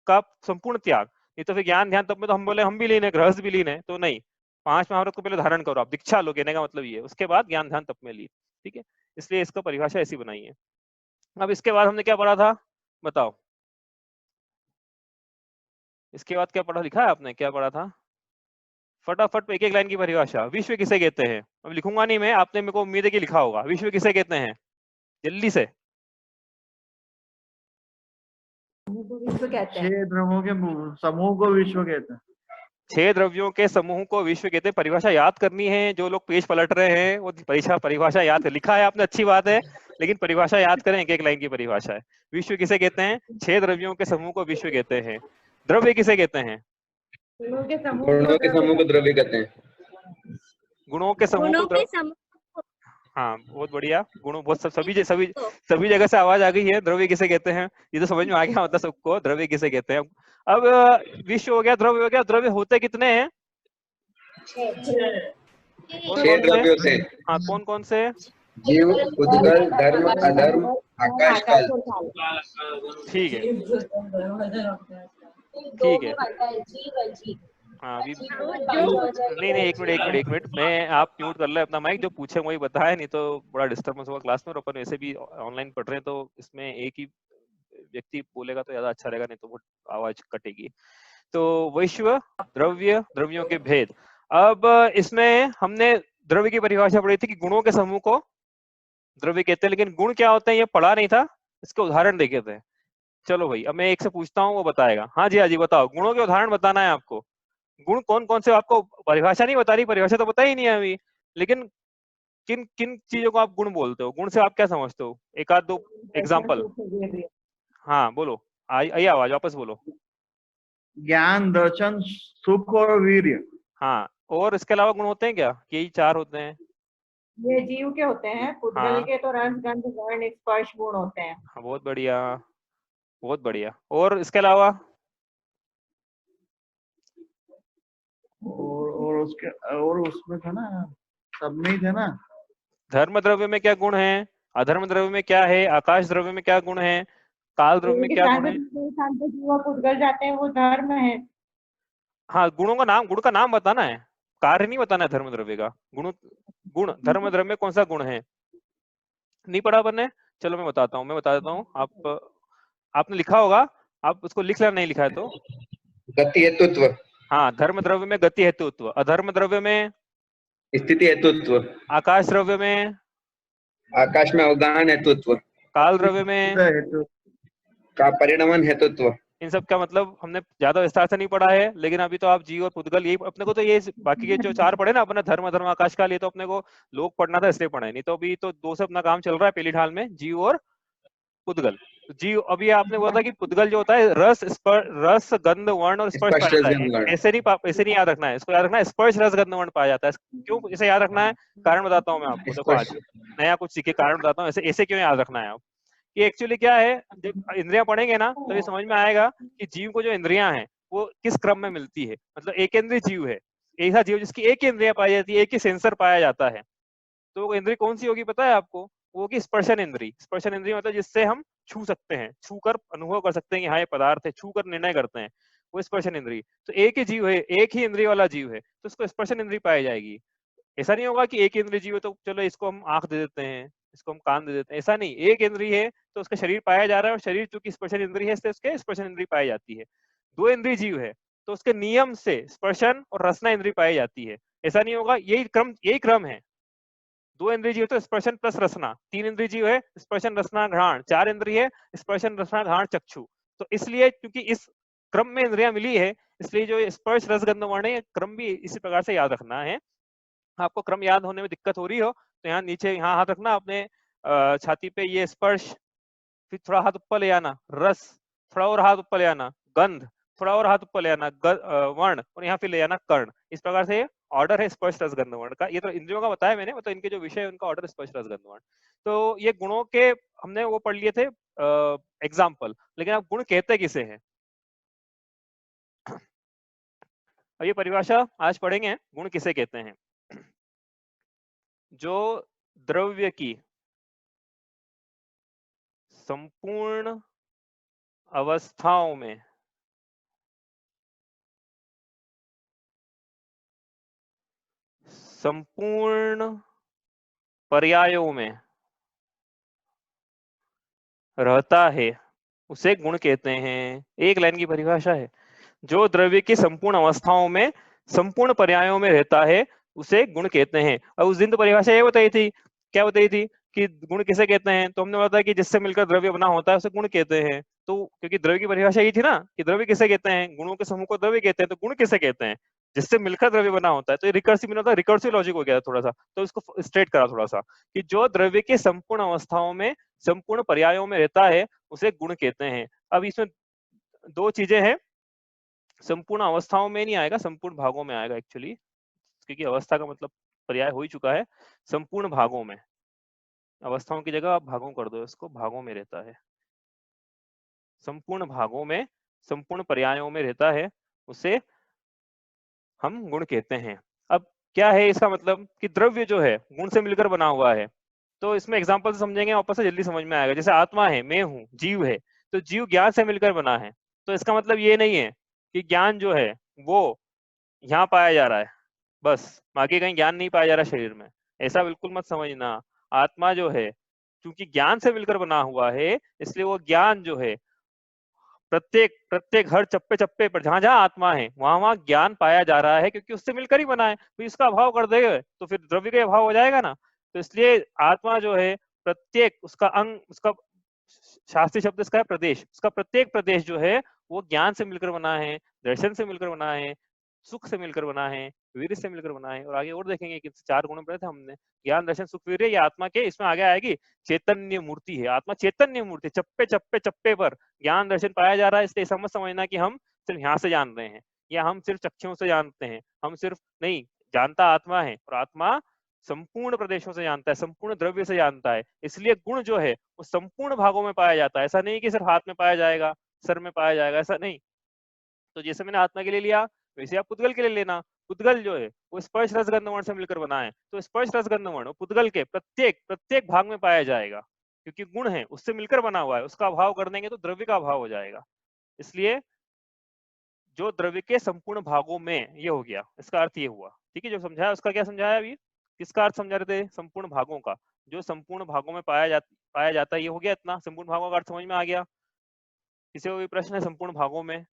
का संपूर्ण त्याग। नहीं तो फिर ज्ञान ध्यान तप में तो हम बोले हम भी लीन है, गृहस्थ भी लीन है, तो नहीं, 5 महाव्रत को पहले धारण करो आप, दीक्षा लो, कहने का मतलब ये है, उसके बाद ज्ञान ध्यान तप में लीन। ठीक है, इसलिए इसका परिभाषा ऐसी बनाई है। अब इसके बाद हमने क्या पढ़ा था, बताओ? इसके बाद क्या पढ़ा, लिखा है आपने, क्या पढ़ा था? फटाफट एक एक लाइन की परिभाषा। विश्व किसे कहते हैं? अब लिखूंगा नहीं मैं, आपने मेरे को उम्मीद है कि लिखा होगा। विश्व किसे कहते हैं? जल्दी से। विश्व कहते हैं। 6 द्रव्यों के समूह को विश्व कहते हैं। 6 द्रव्यों के समूह को विश्व कहते हैं। परिभाषा याद करनी है, जो लोग पेज पलट रहे हैं वो परिभाषा याद कर, लिखा है आपने, अच्छी बात है, लेकिन परिभाषा याद करें, एक एक लाइन की परिभाषा है। विश्व किसे कहते हैं? 6 द्रव्यों के समूह को विश्व कहते हैं। द्रव्य किसे कहते हैं? गुणों के समूह को द्रव्य कहते हैं। गुणों के समूह को हाँ, बहुत बढ़िया। गुणों बहुत सभी जगह से आवाज आ गई है। द्रव्य किसे कहते हैं, ये तो समझ में आ गया, मतलब सबको द्रव्य किसे कहते हैं। अब विश्व हो गया, द्रव्य हो गया। द्रव्य होते कितने हैं? 6 द्रव्य होते हैं। हाँ, कौन कौन से? जीव, उद्गल, धर्म, अधर्म, आकाश, काल। ठीक है, ठीक है। हाँ, अभी नहीं, एक मिनट, मैं, आप म्यूट कर ले अपना माइक, जो पूछे वही बताए, नहीं तो बड़ा डिस्टर्बेंस होगा क्लास में। और अपन वैसे भी ऑनलाइन पढ़ रहे हैं, तो इसमें एक ही व्यक्ति बोलेगा तो ज्यादा अच्छा रहेगा, नहीं तो वो आवाज कटेगी। तो विश्व, द्रव्य, द्रव्यों के भेद। अब इसमें हमने द्रव्य की परिभाषा पढ़ी थी कि गुणों के समूह को द्रव्य कहते हैं, लेकिन गुण क्या होते हैं ये पढ़ा नहीं था, इसके उदाहरण देखे थे। चलो भाई, अब मैं एक से पूछता हूँ, वो बताएगा। हाँ जी बताओ, गुणों के उदाहरण बताना है आपको। गुण कौन कौन से? आपको परिभाषा नहीं बता रही, परिभाषा तो पता ही नहीं है अभी, लेकिन किन किन चीजों को आप गुण बोलते हो? गुण से आप क्या समझते हो? एक आध दो एग्जाम्पल। हाँ बोलो, आइए आवाज वापस बोलो। ज्ञान, दर्शन, सुख और वीर्य। हाँ, और इसके अलावा गुण होते हैं क्या? यही 4 होते हैं? ये जीव के होते हैं। पुद्गल हाँ। के तो रस, गंध, वर्ण, स्पर्श गुण होते हैं। हाँ, बहुत बढ़िया, बहुत बढ़िया। और इसके अलावा? और उसमें था ना, सब में ही थे ना। धर्म द्रव्य में क्या गुण है, अधर्म द्रव्य में क्या है, आकाश द्रव्य में क्या गुण है, काल द्रव्य में क्या गुण है। पुद्गल जाते हैं वो धर्म है। हाँ, गुणों का नाम, गुण का नाम बताना है, कार्य नहीं बताना है धर्म द्रव्य का। गुण, गुण धर्म द्रव्य में कौन सा गुण है, नहीं पढ़ा अपन ने। चलो मैं बताता हूँ, मैं बता देता हूँ। आपने लिखा होगा, आप उसको लिख लेना, नहीं लिखा है तो। गति हेतुत्व। हाँ, धर्म द्रव्य में गति हेतुत्व, अधर्म द्रव्य में स्थिति हेतुत्व, आकाश द्रव्य में आकाश में अवगाहन हेतुत्व, काल द्रव्य में का परिणमन हेतुत्व। इन सब का मतलब हमने ज्यादा विस्तार से नहीं पढ़ा है, लेकिन अभी तो आप जीव और पुद्गल, यही अपने को तो ये बाकी के जो चार पढ़े ना अपना, धर्म अधर्म आकाश काल, ये तो अपने को लोक पढ़ना था इसलिए पढ़ा है, नहीं तो अभी तो दो से अपना काम चल रहा है पहली ढाल में, जीव और पुद्गल। जीव, अभी आपने बोला था कि पुद्गल जो होता है रस रस गंध वर्ण और स्पर्श पाया जाता है। ऐसे नहीं याद रखना है, इसको याद रखना है स्पर्श रस गंध वर्ण पाया जाता है। क्यों इसे याद रखना है, कारण बताता हूँ मैं आपको। देखो आज नया कुछ सीखे, कारण बताता हूँ ऐसे क्यों याद रखना है आप। कि एक्चुअली क्या है, जब इंद्रियां पढ़ेंगे ना तो ये समझ में आएगा कि जीव को जो इंद्रियां हैं वो किस क्रम में मिलती है। मतलब एक इंद्रिय जीव है, ऐसा जीव जिसकी एक ही इंद्रिया पाई जाती है, एक ही सेंसर पाया जाता है। तो वो इंद्रिय कौन सी होगी पता है आपको, वो की स्पर्शन इंद्रिय। स्पर्शन इंद्रिय मतलब जिससे हम छू सकते हैं, छू कर अनुभव कर सकते हैं कि हाँ ये पदार्थ है, छू कर निर्णय करते हैं, वो स्पर्शन इंद्रिय। तो एक ही जीव है, एक ही इंद्रिय वाला जीव है, तो उसको स्पर्शन इंद्रिय पाई जाएगी। ऐसा नहीं होगा कि एक इंद्रिय जीव है तो चलो इसको हम आंख दे देते हैं, इसको हम कान दे देते हैं, ऐसा नहीं। एक इंद्रिय है तो उसका शरीर पाया जा रहा है, और शरीर चूंकि स्पर्शन इंद्रिय है इसलिए उसके स्पर्शन इंद्रिय पाई जाती है। दो इंद्रिय जीव है तो उसके नियम से स्पर्शन और रसना इंद्रिय पाई जाती है। ऐसा नहीं होगा, यही क्रम है। दो इंद्रिय जीव तो स्पर्शन प्लस रसना, तीन इंद्रिय जीव है स्पर्शन रसना घ्राण, चार इंद्रिय है स्पर्शन रसना घ्राण चक्षु। तो इसलिए क्योंकि इस क्रम में इंद्रियां मिली है, इसलिए जो स्पर्श रस गंध वर्ण है क्रम भी इसी प्रकार से याद रखना है। आपको क्रम याद होने में दिक्कत हो रही हो तो यहाँ नीचे, यहाँ हाथ रखना अपने छाती पे, ये स्पर्श, फिर थोड़ा हाथ ऊपर ले आना, रस थोड़ा और हाथ ऊपर ले आना, गंध थोड़ा और हाथ ऊपर ले आना, वर्ण, और यहाँ फिर ले आना कर्ण। इस प्रकार से ऑर्डर है स्पर्श रस गंध वर्ण का। ये तो इंद्रियों का बताया मैंने, मतलब इनके जो विषय है उनका ऑर्डर स्पर्श रस गंध वर्ण। तो ये गुणों के हमने वो पढ़ लिए थे एग्जाम्पल, लेकिन आप गुण कहते किसे हैं, अब ये परिभाषा आज पढ़ेंगे, गुण किसे कहते हैं। जो द्रव्य की संपूर्ण अवस्थाओं में संपूर्ण पर्यायों में रहता है उसे गुण कहते हैं। एक लाइन की परिभाषा है, जो द्रव्य की संपूर्ण अवस्थाओं में संपूर्ण पर्यायों में रहता है उसे गुण कहते हैं। और उस दिन तो परिभाषा ये बताई थी, क्या बताई थी कि गुण किसे कहते हैं, तो हमने बताया कि जिससे मिलकर द्रव्य बना होता है उसे गुण कहते हैं। तो क्योंकि द्रव्य की परिभाषा ये थी ना कि द्रव्य किसे कहते हैं, गुणों के समूह को द्रव्य कहते हैं, तो गुण किसे कहते हैं, जिससे मिलकर द्रव्य बना होता है। तो ये रिकर्सिव मीन होता है, रिकर्सिव लॉजिक हो गया थोड़ा सा, तो इसको स्ट्रेट करा थोड़ा सा कि जो द्रव्य के संपूर्ण अवस्थाओं में संपूर्ण पर्यायों में रहता है उसे गुण कहते हैं। अब इसमें दो चीजें हैं, संपूर्ण अवस्थाओं में नहीं आएगा, संपूर्ण भागों में आएगा एक्चुअली, क्योंकि अवस्था का मतलब पर्याय हो ही चुका है। संपूर्ण भागों में, अवस्थाओं की जगह आप भागों कर दो, इसको भागों में रहता है, संपूर्ण भागों में संपूर्ण पर्यायों में रहता है उसे हम गुण कहते हैं। अब क्या है इसका मतलब कि द्रव्य जो है गुण से मिलकर बना हुआ है। तो इसमें एग्जांपल से समझेंगे, वापस से जल्दी समझ में आएगा। जैसे आत्मा है, मैं हूँ, जीव है, तो जीव ज्ञान से मिलकर बना है। तो इसका मतलब ये नहीं है कि ज्ञान जो है वो यहाँ पाया जा रहा है बस, बाकी कहीं ज्ञान नहीं पाया जा रहा शरीर में, ऐसा बिल्कुल मत समझना। आत्मा जो है क्योंकि ज्ञान से मिलकर बना हुआ है, इसलिए वो ज्ञान जो है प्रत्येक प्रत्येक हर चप्पे चप्पे पर जहां जहां आत्मा है वहां वहां ज्ञान पाया जा रहा है, क्योंकि उससे मिलकर ही बना है। तो इसका अभाव कर देगा तो फिर द्रव्य का अभाव हो जाएगा ना। तो इसलिए आत्मा जो है प्रत्येक उसका अंग, उसका शास्त्रीय शब्द इसका है प्रदेश, उसका प्रत्येक प्रदेश जो है वो ज्ञान से मिलकर बना है, दर्शन से मिलकर बना है, सुख से मिलकर बना है, वीर्य से मिलकर बना है। और आगे और देखेंगे कि चार गुण पढ़े थे हमने, ज्ञान दर्शन सुख वीर्य, ये आत्मा के इसमें आगे आएगी चैतन्य मूर्ति है। आत्मा चैतन्य मूर्ति, चप्पे चप्पे चप्पे पर ज्ञान दर्शन पाया जा रहा है। इसलिए समझ समझना कि हम सिर्फ यहाँ से जान रहे हैं या हम सिर्फ चक्षुओं से जानते हैं, हम सिर्फ नहीं जानता आत्मा है, और आत्मा संपूर्ण प्रदेशों से जानता है, संपूर्ण द्रव्य से जानता है। इसलिए गुण जो है वो संपूर्ण भागों में पाया जाता है। ऐसा नहीं कि सिर्फ हाथ में पाया जाएगा, सर में पाया जाएगा, ऐसा नहीं। तो जैसे मैंने आत्मा के लिए लिया वैसे आप पुद्गल के लिए लेना। पुद्गल जो है वो स्पर्श रस गंध वर्ण से मिलकर बना है, तो स्पर्श रस गंध वर्ण पुद्गल के प्रत्येक भाग में पाया जाएगा, क्योंकि गुण है उससे मिलकर बना हुआ है, उसका अभाव कर देंगे तो द्रव्य का अभाव हो जाएगा। इसलिए जो द्रव्य के संपूर्ण भागों में, ये हो गया, इसका अर्थ ये हुआ। ठीक है, जो समझाया उसका क्या समझाया अभी, किसका अर्थ समझा रहे थे, संपूर्ण भागों का, जो संपूर्ण भागों में पाया जाता है, ये हो गया इतना, संपूर्ण भागों का अर्थ समझ में आ गया। किसी को भी प्रश्न है, संपूर्ण भागों में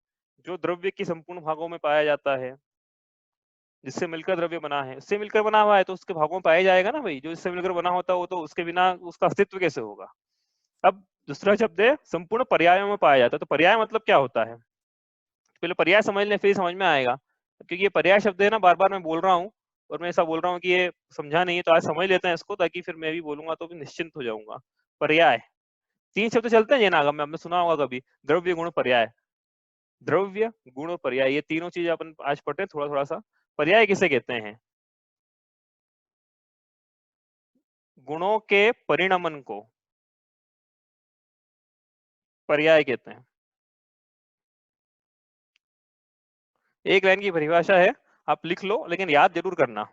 जो द्रव्य की संपूर्ण भागों में पाया जाता है, जिससे मिलकर द्रव्य बना है, उससे मिलकर बना हुआ है तो उसके भागों में पाया जाएगा ना भाई, जो इससे मिलकर बना होता है वो तो उसके बिना उसका अस्तित्व कैसे होगा। अब दूसरा शब्द है संपूर्ण पर्यायों में पाया जाता है, तो पर्याय मतलब क्या होता है, पहले पर्याय समझ लें फिर समझ में आएगा, क्योंकि ये पर्याय शब्द है ना, बार बार मैं बोल रहा हूँ और मैं ऐसा बोल रहा हूँ कि ये समझा नहीं है, तो आज समझ लेते हैं इसको, ताकि फिर मैं भी बोलूंगा तो भी निश्चिंत हो जाऊंगा। पर्याय 3 शब्द चलते हैं जैनागम में, आपने सुना होगा कभी, द्रव्य गुण पर्याय, द्रव्य गुण और पर्याय, ये तीनों चीज अपन आज पढ़ते हैं थोड़ा थोड़ा सा। पर्याय किसे कहते हैं, गुणों के परिणमन को पर्याय कहते हैं। एक लाइन की परिभाषा है, आप लिख लो लेकिन याद जरूर करना,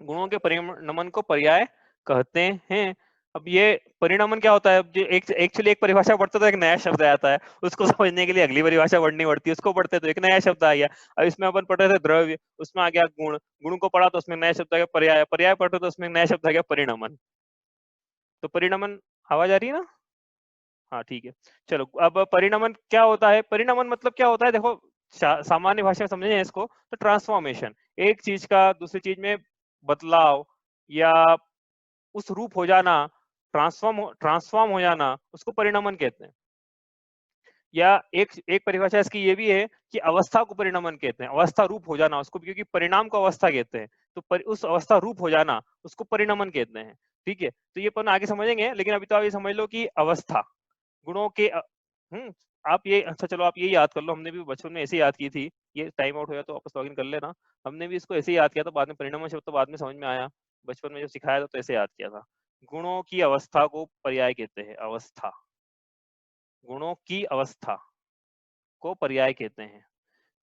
गुणों के परिणमन को पर्याय कहते हैं। अब ये परिणमन क्या होता है, अब एक्चुअली एक परिभाषा पढ़ते तो एक नया शब्द आता है, उसको समझने के लिए अगली परिभाषा पढ़नी पड़ती है, उसको पढ़ते तो एक नया शब्द आ गया। अब इसमें अपन पढ़ रहे थे द्रव्य, उसमें आ गया गुण, गुण को पढ़ा तो उसमें नया शब्द आ गया पर्याय, पर्याय पढ़ते तो उसमें नया शब्द आ गया परिणमन। तो परिणमन, आवाज आ रही है ना, हाँ ठीक है। चलो अब परिणमन क्या होता है, परिणमन मतलब क्या होता है, देखो सामान्य भाषा में समझें इसको, तो ट्रांसफॉर्मेशन, एक चीज का दूसरी चीज में बदलाव या उस रूप हो जाना, ट्रांसफॉर्म हो जाना, उसको परिणमन कहते हैं। या एक परिभाषा इसकी ये भी है कि अवस्था को परिणमन कहते हैं, अवस्था रूप हो जाना उसको, क्योंकि परिणाम को अवस्था कहते हैं, तो उस अवस्था रूप हो जाना उसको परिणमन कहते हैं। ठीक है, तो ये अपन आगे समझेंगे, लेकिन अभी तो आप ये समझ लो कि अवस्था गुणों के आप ये, अच्छा चलो आप ये याद कर लो, हमने भी बचपन में ऐसे याद की थी, ये टाइम आउट हो गया तो वापस लॉगिन कर लेना, हमने भी इसको ऐसे याद किया था, बाद में परिणमन शब्द तो बाद में समझ में आया, बचपन में जो सिखाया था तो ऐसे याद किया था। गुणों की अवस्था को पर्याय कहते हैं, अवस्था, गुणों की अवस्था को पर्याय कहते हैं।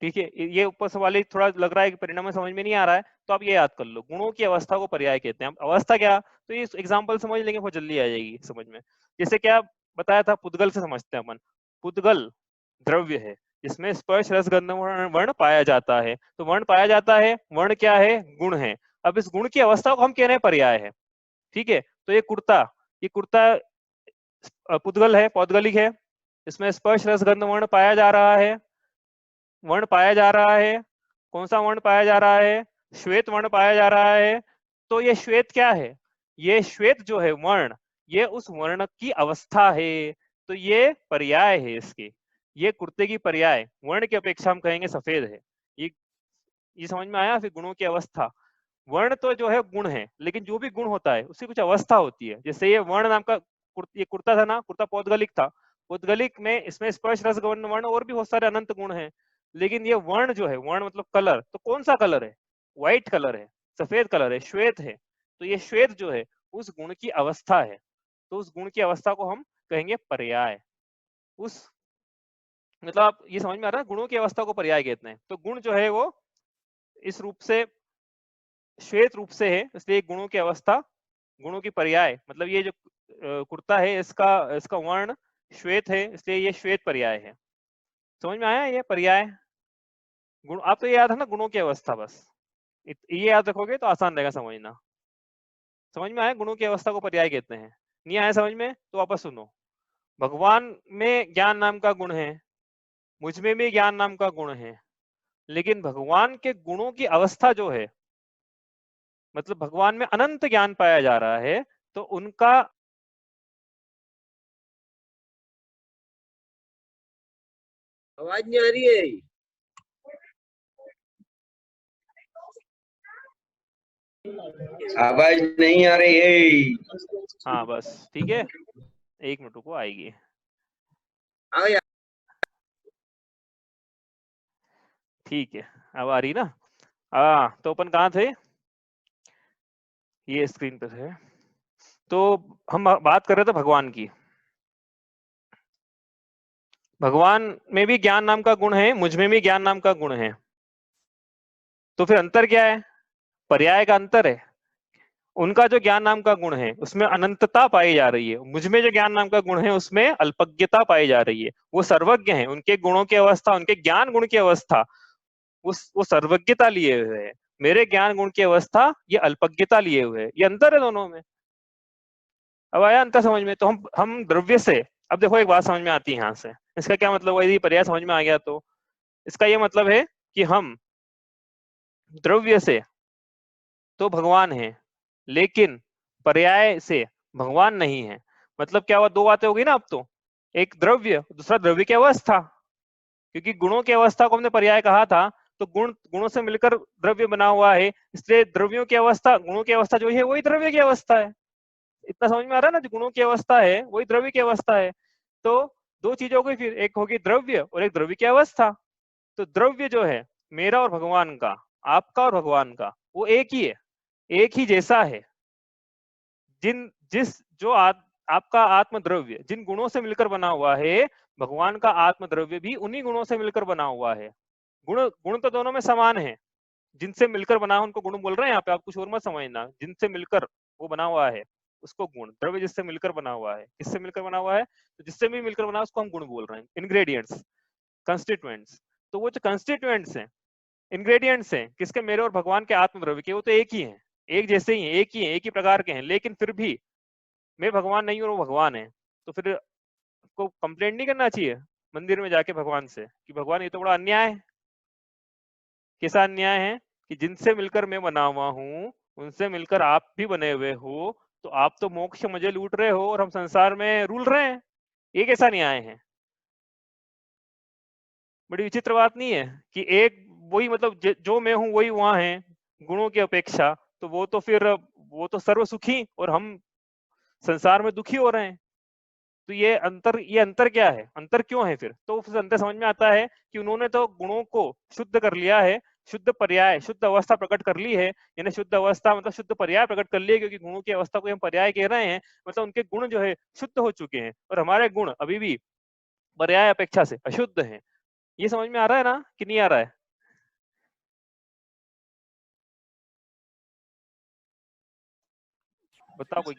ठीक है, ये ऊपर से वाले थोड़ा लग रहा है कि परिणाम समझ में नहीं आ रहा है, तो आप ये याद कर लो, गुणों की अवस्था को पर्याय कहते हैं। अवस्था क्या, तो ये एग्जांपल समझ लेंगे बहुत जल्दी आ जाएगी समझ में। जैसे क्या बताया था, पुद्गल से समझते हैं अपन, पुद्गल द्रव्य है जिसमें स्पर्श रस गंध वर्ण पाया जाता है, तो वर्ण पाया जाता है, वर्ण क्या है, गुण है। अब इस गुण की अवस्था को हम कह रहे हैं पर्याय है। ठीक है, तो ये कुर्ता पुद्गल है, पौद्गलिक है, इसमें स्पर्श रस गंध वर्ण पाया जा रहा है, वर्ण पाया जा रहा है, कौन सा वर्ण पाया जा रहा है, श्वेत वर्ण पाया जा रहा है। तो ये श्वेत क्या है, ये श्वेत जो है वर्ण, ये उस वर्ण की अवस्था है, तो ये पर्याय है इसके, ये कुर्ते की पर्याय, वर्ण की अपेक्षा हम कहेंगे सफेद है। ये समझ में आया। फिर गुणों की अवस्था, वर्ण तो जो है गुण है, लेकिन जो भी गुण होता है उसकी कुछ अवस्था होती है। जैसे ये वर्ण नाम का ये कुर्ता था ना, कुर्ता पौद्गलिक था, पौद्गलिक में इसमें स्पर्श रस गंध वर्ण और भी बहुत सारे अनंत गुण हैं, लेकिन ये वर्ण जो है, वर्ण मतलब कलर, तो कौन सा कलर है, व्हाइट कलर है, सफेद कलर है, श्वेत है, तो ये श्वेत जो है उस गुण की अवस्था है, तो उस गुण की अवस्था को हम कहेंगे पर्याय। उस मतलब आप ये समझ में आ रहा है, गुणों की अवस्था को पर्याय कहते हैं। तो गुण जो है वो इस रूप से श्वेत रूप से है, इसलिए गुणों की अवस्था, गुणों की पर्याय, मतलब ये जो कुर्ता है इसका वर्ण श्वेत है, इसलिए ये श्वेत पर्याय है। समझ में आया ये पर्याय गुण, आप तो ये याद है ना गुणों की अवस्था, बस ये याद रखोगे तो आसान रहेगा समझना। समझ में आया, गुणों की अवस्था को पर्याय कहते हैं। नहीं आया समझ में तो वापस सुनो, भगवान में ज्ञान नाम का गुण है, मुझ में भी ज्ञान नाम का गुण है, लेकिन भगवान के गुणों की अवस्था जो है, मतलब भगवान में अनंत ज्ञान पाया जा रहा है, तो उनका आवाज नहीं आ रही है, आवाज नहीं आ रही है। हाँ बस ठीक है, 1 मिनट को आएगी। ठीक है, अब आ रही ना। तो अपन कहाँ थे, ये स्क्रीन पे थे, तो हम बात कर रहे थे भगवान की। भगवान में भी ज्ञान नाम का गुण है, मुझ में भी ज्ञान नाम का गुण है, तो फिर अंतर क्या है? पर्याय का अंतर है। उनका जो ज्ञान नाम का गुण है उसमें अनंतता पाई जा रही है, मुझ में जो ज्ञान नाम का गुण है उसमें अल्पज्ञता पाई जा रही है। वो सर्वज्ञ हैं, उनके गुणों की अवस्था, उनके ज्ञान गुण की अवस्था वो सर्वज्ञता लिए हुए है। मेरे ज्ञान गुण की अवस्था ये अल्पज्ञता लिए हुए है। ये अंतर है दोनों में। अब आया अंतर समझ में? तो हम द्रव्य से, अब देखो एक बात समझ में आती है यहाँ से, इसका क्या मतलब हुआ? यदि पर्याय समझ में आ गया तो इसका ये मतलब है कि हम द्रव्य से तो भगवान है, लेकिन पर्याय से भगवान नहीं है। मतलब क्या हुआ? दो बातें हो गई ना अब तो, एक द्रव्य, दूसरा द्रव्य की अवस्था। क्योंकि गुणों की अवस्था को हमने पर्याय कहा था, तो गुणों से मिलकर द्रव्य बना हुआ है, इसलिए द्रव्यों की अवस्था, गुणों की अवस्था जो है वही द्रव्य की अवस्था है। इतना समझ में आ रहा है ना? जो गुणों की अवस्था है वही द्रव्य की अवस्था है। तो दो चीजें हो गई फिर, एक होगी द्रव्य और एक द्रव्य की अवस्था। तो द्रव्य जो है मेरा और भगवान का, आपका और भगवान का, वो एक ही है, एक ही जैसा है। आपका आत्मद्रव्य जिन गुणों से मिलकर बना हुआ है, भगवान का आत्मद्रव्य भी उन्हीं गुणों से मिलकर बना हुआ है। गुण तो दोनों में समान है। जिनसे मिलकर बना है उनको गुण बोल रहे हैं यहाँ पे, आप कुछ और मत समझना। जिनसे मिलकर वो बना हुआ है उसको गुण, द्रव्य जिससे मिलकर बना हुआ है, किससे मिलकर बना हुआ है? तो जिससे भी मिलकर बना है उसको हम गुण बोल रहे हैं। Ingredients, constituents. तो वो जो कंस्टिट्यूएंट्स हैं, इंग्रेडिएंट्स हैं किसके? मेरे और भगवान के आत्मद्रव्य के। वो तो एक ही हैं, एक जैसे ही हैं, एक ही हैं, एक ही प्रकार के हैं, लेकिन फिर भी मैं भगवान नहीं हूँ और वो भगवान है। तो फिर को कंप्लेंट नहीं करना चाहिए मंदिर में जाके भगवान से कि भगवान ये तो बड़ा अन्याय है। कैसा अन्याय है? कि जिनसे मिलकर मैं बना हुआ हूँ उनसे मिलकर आप भी बने हुए हो, तो आप तो मोक्ष मजे लूट रहे हो और हम संसार में रूल रहे हैं। ये कैसा न्याय है? बड़ी विचित्र बात नहीं है कि एक वही, मतलब जो मैं हूँ वही वहां है गुणों की अपेक्षा, तो वो तो फिर वो तो सर्व सुखी और हम संसार में दुखी हो रहे हैं। तो ये अंतर क्या है? अंतर क्यों है फिर? तो उस अंतर समझ में आता है कि उन्होंने तो गुणों को शुद्ध कर लिया है, शुद्ध पर्याय, शुद्ध अवस्था प्रकट कर ली है। यानी शुद्ध अवस्था मतलब शुद्ध पर्याय प्रकट कर लिए, क्योंकि गुणों की अवस्था को हम पर्याय कह रहे हैं, मतलब उनके गुण जो है शुद्ध हो चुके हैं और हमारे गुण अभी भी पर्याय अपेक्षा से अशुद्ध हैं। ये समझ में आ रहा है ना कि नहीं आ रहा है? बताओ, कोई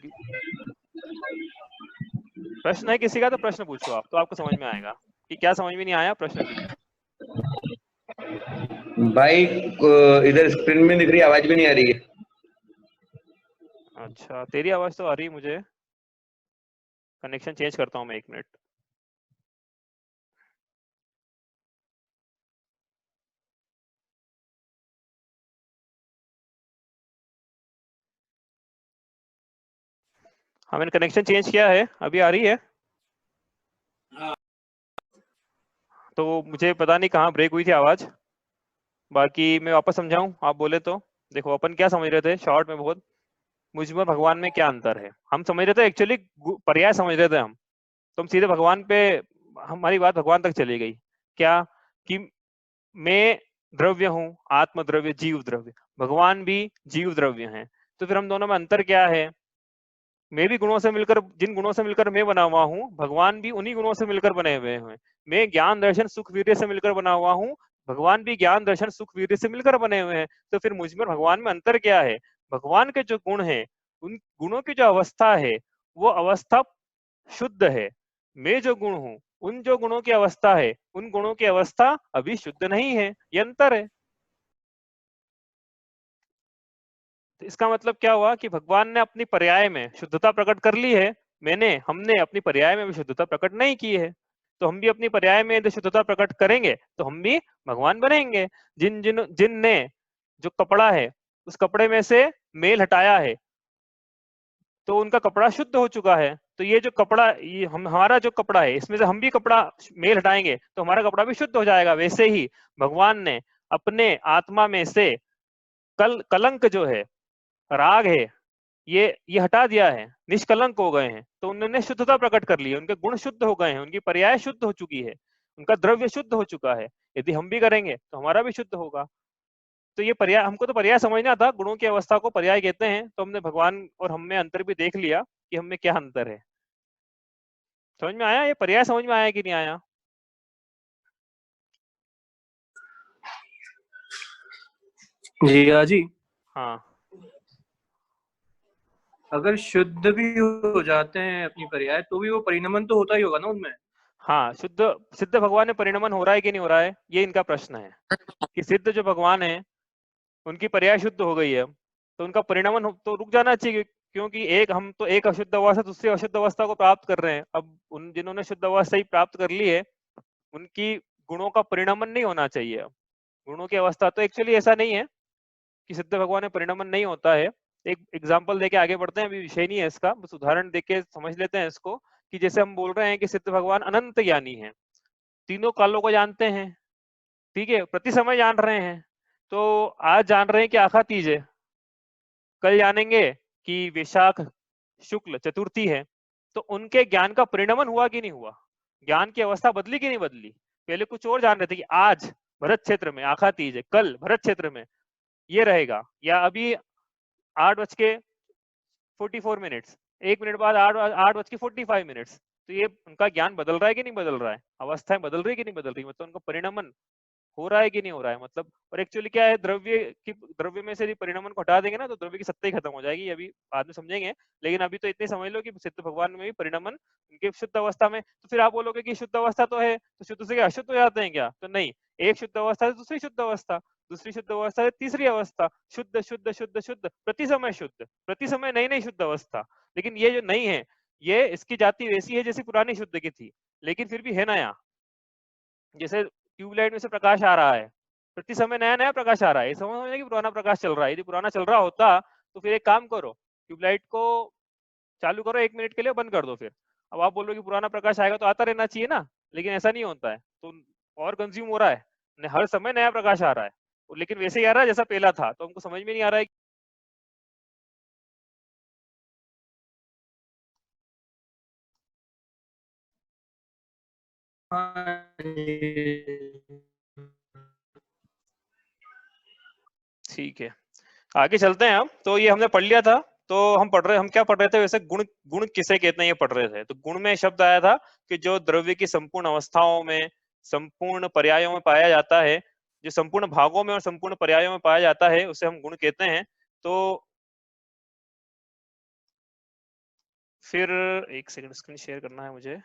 प्रश्न है किसी का? तो प्रश्न पूछो आप, तो आपको समझ में आएगा कि क्या समझ में नहीं आया। प्रश्न कीजिए भाई। इधर स्क्रीन में दिख रही आवाज भी नहीं आ रही है। अच्छा, तेरी आवाज तो आ रही है मुझे। कनेक्शन चेंज करता हूँ मैं, 1 मिनट। हाँ, मैंने कनेक्शन चेंज किया है, अभी आ रही है। तो मुझे पता नहीं कहाँ ब्रेक हुई थी आवाज। बाकी मैं वापस समझाऊं, आप बोले तो। देखो, अपन क्या समझ रहे थे शॉर्ट में बहुत, मुझ में भगवान में क्या अंतर है। हम समझ रहे थे एक्चुअली पर्याय समझ रहे थे हम, तो हम सीधे भगवान पे, हमारी बात भगवान तक चली गई। क्या? कि मैं द्रव्य हूँ, आत्मद्रव्य, जीव द्रव्य, भगवान भी जीव द्रव्य हैं। तो फिर हम दोनों में अंतर क्या है? मैं भी गुणों से मिलकर, जिन गुणों से मिलकर मैं बना हुआ हूँ, भगवान भी उन्हीं गुणों से मिलकर बने हुए हैं। मैं ज्ञान दर्शन सुख वीर्य से मिलकर बना हुआ हूँ, भगवान भी ज्ञान दर्शन सुख वीर्य से मिलकर बने हुए हैं। तो फिर मुझ में भगवान में अंतर क्या है? भगवान के जो गुण है, उन गुणों की जो अवस्था है वो अवस्था शुद्ध है। मैं जो गुण हूँ, उन जो गुणों की अवस्था है, उन गुणों की अवस्था अभी शुद्ध नहीं है। ये अंतर है। तो इसका मतलब क्या हुआ कि भगवान ने अपनी पर्याय में शुद्धता प्रकट कर ली है, हमने अपनी पर्याय में भी शुद्धता प्रकट नहीं की है। तो हम भी अपनी पर्याय में यदि शुद्धता प्रकट करेंगे तो हम भी भगवान बनेंगे। जिन ने जो कपड़ा है उस कपड़े में से मेल हटाया है तो उनका कपड़ा शुद्ध हो चुका है। तो ये जो कपड़ा, ये हमारा जो कपड़ा है, इसमें से हम भी कपड़ा मेल हटाएंगे तो हमारा कपड़ा भी शुद्ध हो जाएगा। वैसे ही भगवान ने अपने आत्मा में से कलंक जो है, राग है, ये हटा दिया है, निष्कलंक हो गए हैं। तो उन्होंने शुद्धता प्रकट कर ली है, उनके गुण शुद्ध हो गए हैं, उनकी पर्याय शुद्ध हो चुकी है, उनका द्रव्य शुद्ध हो चुका है। यदि हम भी करेंगे तो हमारा भी शुद्ध होगा। तो ये पर्याय, हमको तो पर्याय समझना था, गुणों की अवस्था को पर्याय कहते हैं। तो हमने भगवान और हम में अंतर भी देख लिया कि हम में क्या अंतर है। समझ में आया? ये पर्याय समझ में आया कि नहीं आया? जी जी। हाँ, अगर शुद्ध भी हो जाते हैं अपनी पर्याय तो भी वो परिणमन तो होता ही होगा ना उनमें। हाँ, शुद्ध सिद्ध भगवान में परिणमन हो रहा है कि नहीं हो रहा है, ये इनका प्रश्न है कि सिद्ध जो भगवान है उनकी पर्याय शुद्ध हो गई है तो उनका परिणमन तो रुक जाना चाहिए, क्योंकि हम तो एक अशुद्ध अवस्था दूसरी अशुद्ध अवस्था को प्राप्त कर रहे हैं। अब उन जिन्होंने शुद्ध अवस्था ही प्राप्त कर ली है उनकी गुणों का परिणमन नहीं होना चाहिए। गुणों की अवस्था तो एक्चुअली ऐसा नहीं है कि सिद्ध भगवान में परिणमन नहीं होता है। एक एग्जाम्पल देके आगे बढ़ते हैं, अभी विषय नहीं है इसका, बस उदाहरण देके समझ लेते हैं इसको कि जैसे हम बोल रहे हैं कि सिद्ध भगवान अनंत ज्ञानी है, तीनों कालों को जानते हैं, ठीक है, प्रति समय जान रहे हैं। तो आज जान रहे हैं कि आखा तीज है, कल जानेंगे कि वैशाख शुक्ल चतुर्थी है, तो उनके ज्ञान का परिणमन हुआ कि नहीं हुआ, ज्ञान की अवस्था बदली कि नहीं बदली। पहले कुछ और जान रहे थे कि आज भरत क्षेत्र में आखा तीज है, कल भरत क्षेत्र में ये रहेगा, या अभी 8:44, 1 मिनट बाद 8:45, तो ये उनका ज्ञान बदल रहा है कि नहीं बदल रहा है, अवस्थाएं बदल रही है कि नहीं बदल रही, मतलब उनका परिणमन हो रहा है कि नहीं हो रहा है। मतलब और एक्चुअली क्या है, द्रव्य में से यदि परिणमन को हटा देंगे ना तो द्रव्य की सत्ता ही खत्म हो जाएगी, अभी बाद में समझेंगे। लेकिन अभी तो इतने समझ लो कि सिद्ध भगवान में भी परिणमन उनके शुद्ध अवस्था में, तो फिर आप बोलोगे कि शुद्ध अवस्था तो है तो शुद्ध से क्या अशुद्ध हो जाते हैं क्या, तो नहीं, एक शुद्ध अवस्था से दूसरी शुद्ध अवस्था, दूसरी शुद्ध अवस्था से तीसरी अवस्था, शुद्ध शुद्ध शुद्ध शुद्ध, प्रति समय शुद्ध, प्रति समय नई नई शुद्ध अवस्था। लेकिन ये जो नहीं है, ये इसकी जाति वैसी है जैसी पुरानी शुद्ध की थी, लेकिन फिर भी है नया। जैसे ट्यूबलाइट में से प्रकाश आ रहा है, प्रति समय नया नया प्रकाश आ रहा है, ये समझ कि पुराना प्रकाश चल रहा है। यदि पुराना चल रहा होता तो फिर एक काम करो, ट्यूबलाइट को चालू करो 1 मिनट के लिए, बंद कर दो फिर। अब आप बोलो कि पुराना प्रकाश आएगा तो आता रहना चाहिए ना, लेकिन ऐसा नहीं होता है, तो और कंज्यूम हो रहा है, हर समय नया प्रकाश आ रहा है, लेकिन वैसे ही आ रहा है जैसा पहला था, तो हमको समझ में नहीं आ रहा है। ठीक है, आगे चलते हैं हम। तो ये हमने पढ़ लिया था, तो हम क्या पढ़ रहे थे वैसे, गुण गुण किसे कहते हैं ये पढ़ रहे थे। तो गुण में शब्द आया था कि जो द्रव्य की संपूर्ण अवस्थाओं में, संपूर्ण पर्यायों में पाया जाता है, जो संपूर्ण भागों में और संपूर्ण पर्यायों में पाया जाता है उसे हम गुण कहते हैं। तो फिर एक सेकंड स्क्रीन शेयर करना है मुझे।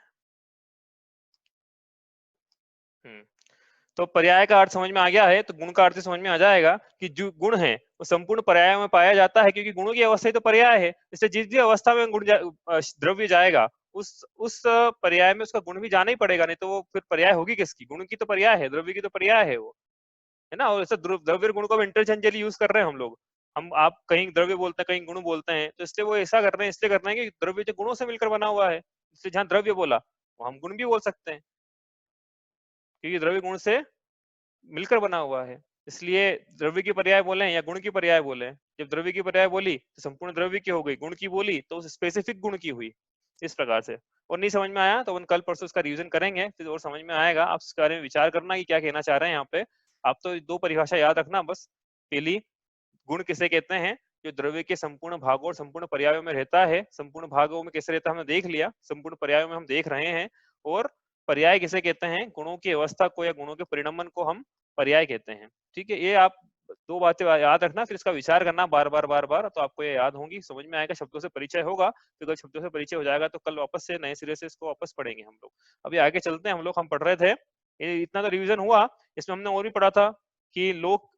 तो पर्याय का अर्थ समझ में आ गया है, तो गुण का अर्थ समझ में आ जाएगा कि जो गुण है वो संपूर्ण पर्यायों में पाया जाता है, क्योंकि गुणों की अवस्था ही तो पर्याय है। इससे जिस भी अवस्था में द्रव्य जाएगा उस पर्याय में उसका गुण भी जाना ही पड़ेगा, नहीं तो वो फिर पर्याय होगी किसकी, गुण की तो पर्याय है, द्रव्य की तो पर्याय है वो, है ना। और ऐसे द्रव्य गुण को इंटरचेंजली यूज कर रहे हैं हम लोग, आप कहीं द्रव्य बोलते हैं कहीं गुण बोलते हैं, तो इसलिए वो ऐसा कर रहे हैं, इसलिए कर रहे हैं कि द्रव्य जो गुणों से मिलकर बना हुआ है, इसलिए जहाँ द्रव्य बोला वो हम गुण भी बोल सकते हैं, क्योंकि द्रव्य गुण से मिलकर बना हुआ है। इसलिए द्रव्य की पर्याय बोले या गुण की पर्याय बोले, जब द्रव्य की पर्याय बोली तो संपूर्ण द्रव्य की हो गई, गुण की बोली तो उस स्पेसिफिक गुण की हुई, इस प्रकार से। और नहीं समझ में आया तो अपन कल परसों इसका रिवीजन करेंगे, फिर और समझ में आएगा। आप इसके बारे में विचार करना कि क्या कहना चाह रहे हैं यहाँ पे। आप तो 2 परिभाषा याद रखना बस। पहली, गुण किसे कहते हैं, जो द्रव्य के संपूर्ण भागों और संपूर्ण पर्यायों में रहता है। संपूर्ण भागों में कैसे रहता है हमने देख लिया, संपूर्ण पर्यायों में हम देख रहे हैं। और पर्याय किसे कहते हैं, गुणों की अवस्था को या गुणों के परिणमन को हम पर्याय कहते हैं। ठीक है, ये आप 2 बातें याद रखना, फिर इसका विचार करना बार बार, तो आपको ये याद होंगी, समझ में आएगा, शब्दों से परिचय होगा। फिर जब शब्दों से परिचय हो जाएगा तो कल वापस से नए सिरे से इसको वापस पढ़ेंगे हम लोग। अभी आगे चलते हैं हम पढ़ रहे थे, इतना तो रिविजन हुआ। इसमें हमने और भी पढ़ा था कि लोक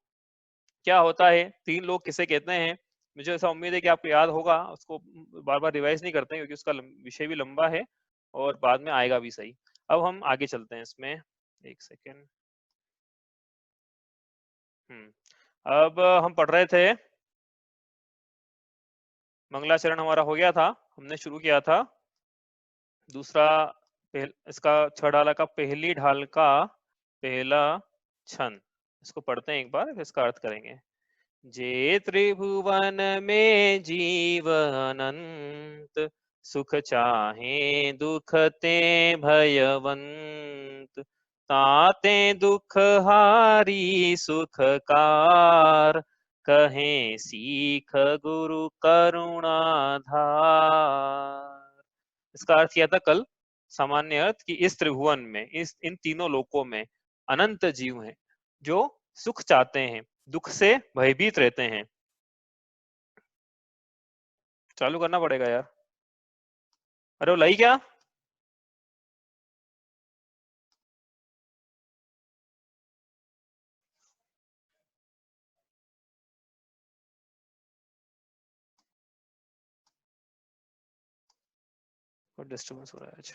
क्या होता है, 3 लोक किसे कहते हैं। मुझे ऐसा उम्मीद है कि आपको याद होगा, उसको बार बार रिवाइज नहीं करते हैं क्योंकि उसका विषय भी लंबा है और बाद में आएगा भी सही। अब हम आगे चलते हैं इसमें, एक सेकेंड। अब हम पढ़ रहे थे, मंगलाचरण हमारा हो गया था, हमने शुरू किया था दूसरा इसका छह ढाला का पहली ढाल का पहला छंद। इसको पढ़ते हैं एक बार, फिर इसका अर्थ करेंगे। जे त्रिभुवन में जीव अनंत, सुख चाहे दुख ते भयवंत, ताते दुख हारी सुखकार, कहे सीख गुरु करुणाधार। इसका अर्थ किया था कल, सामान्य अर्थ कि इस त्रिभुवन में, इन तीनों लोकों में अनंत जीव हैं जो सुख चाहते हैं, दुख से भयभीत रहते हैं। चालू करना पड़ेगा यार। अरे वो लाई क्या? और डिस्टर्बेंस हो रहा है आज।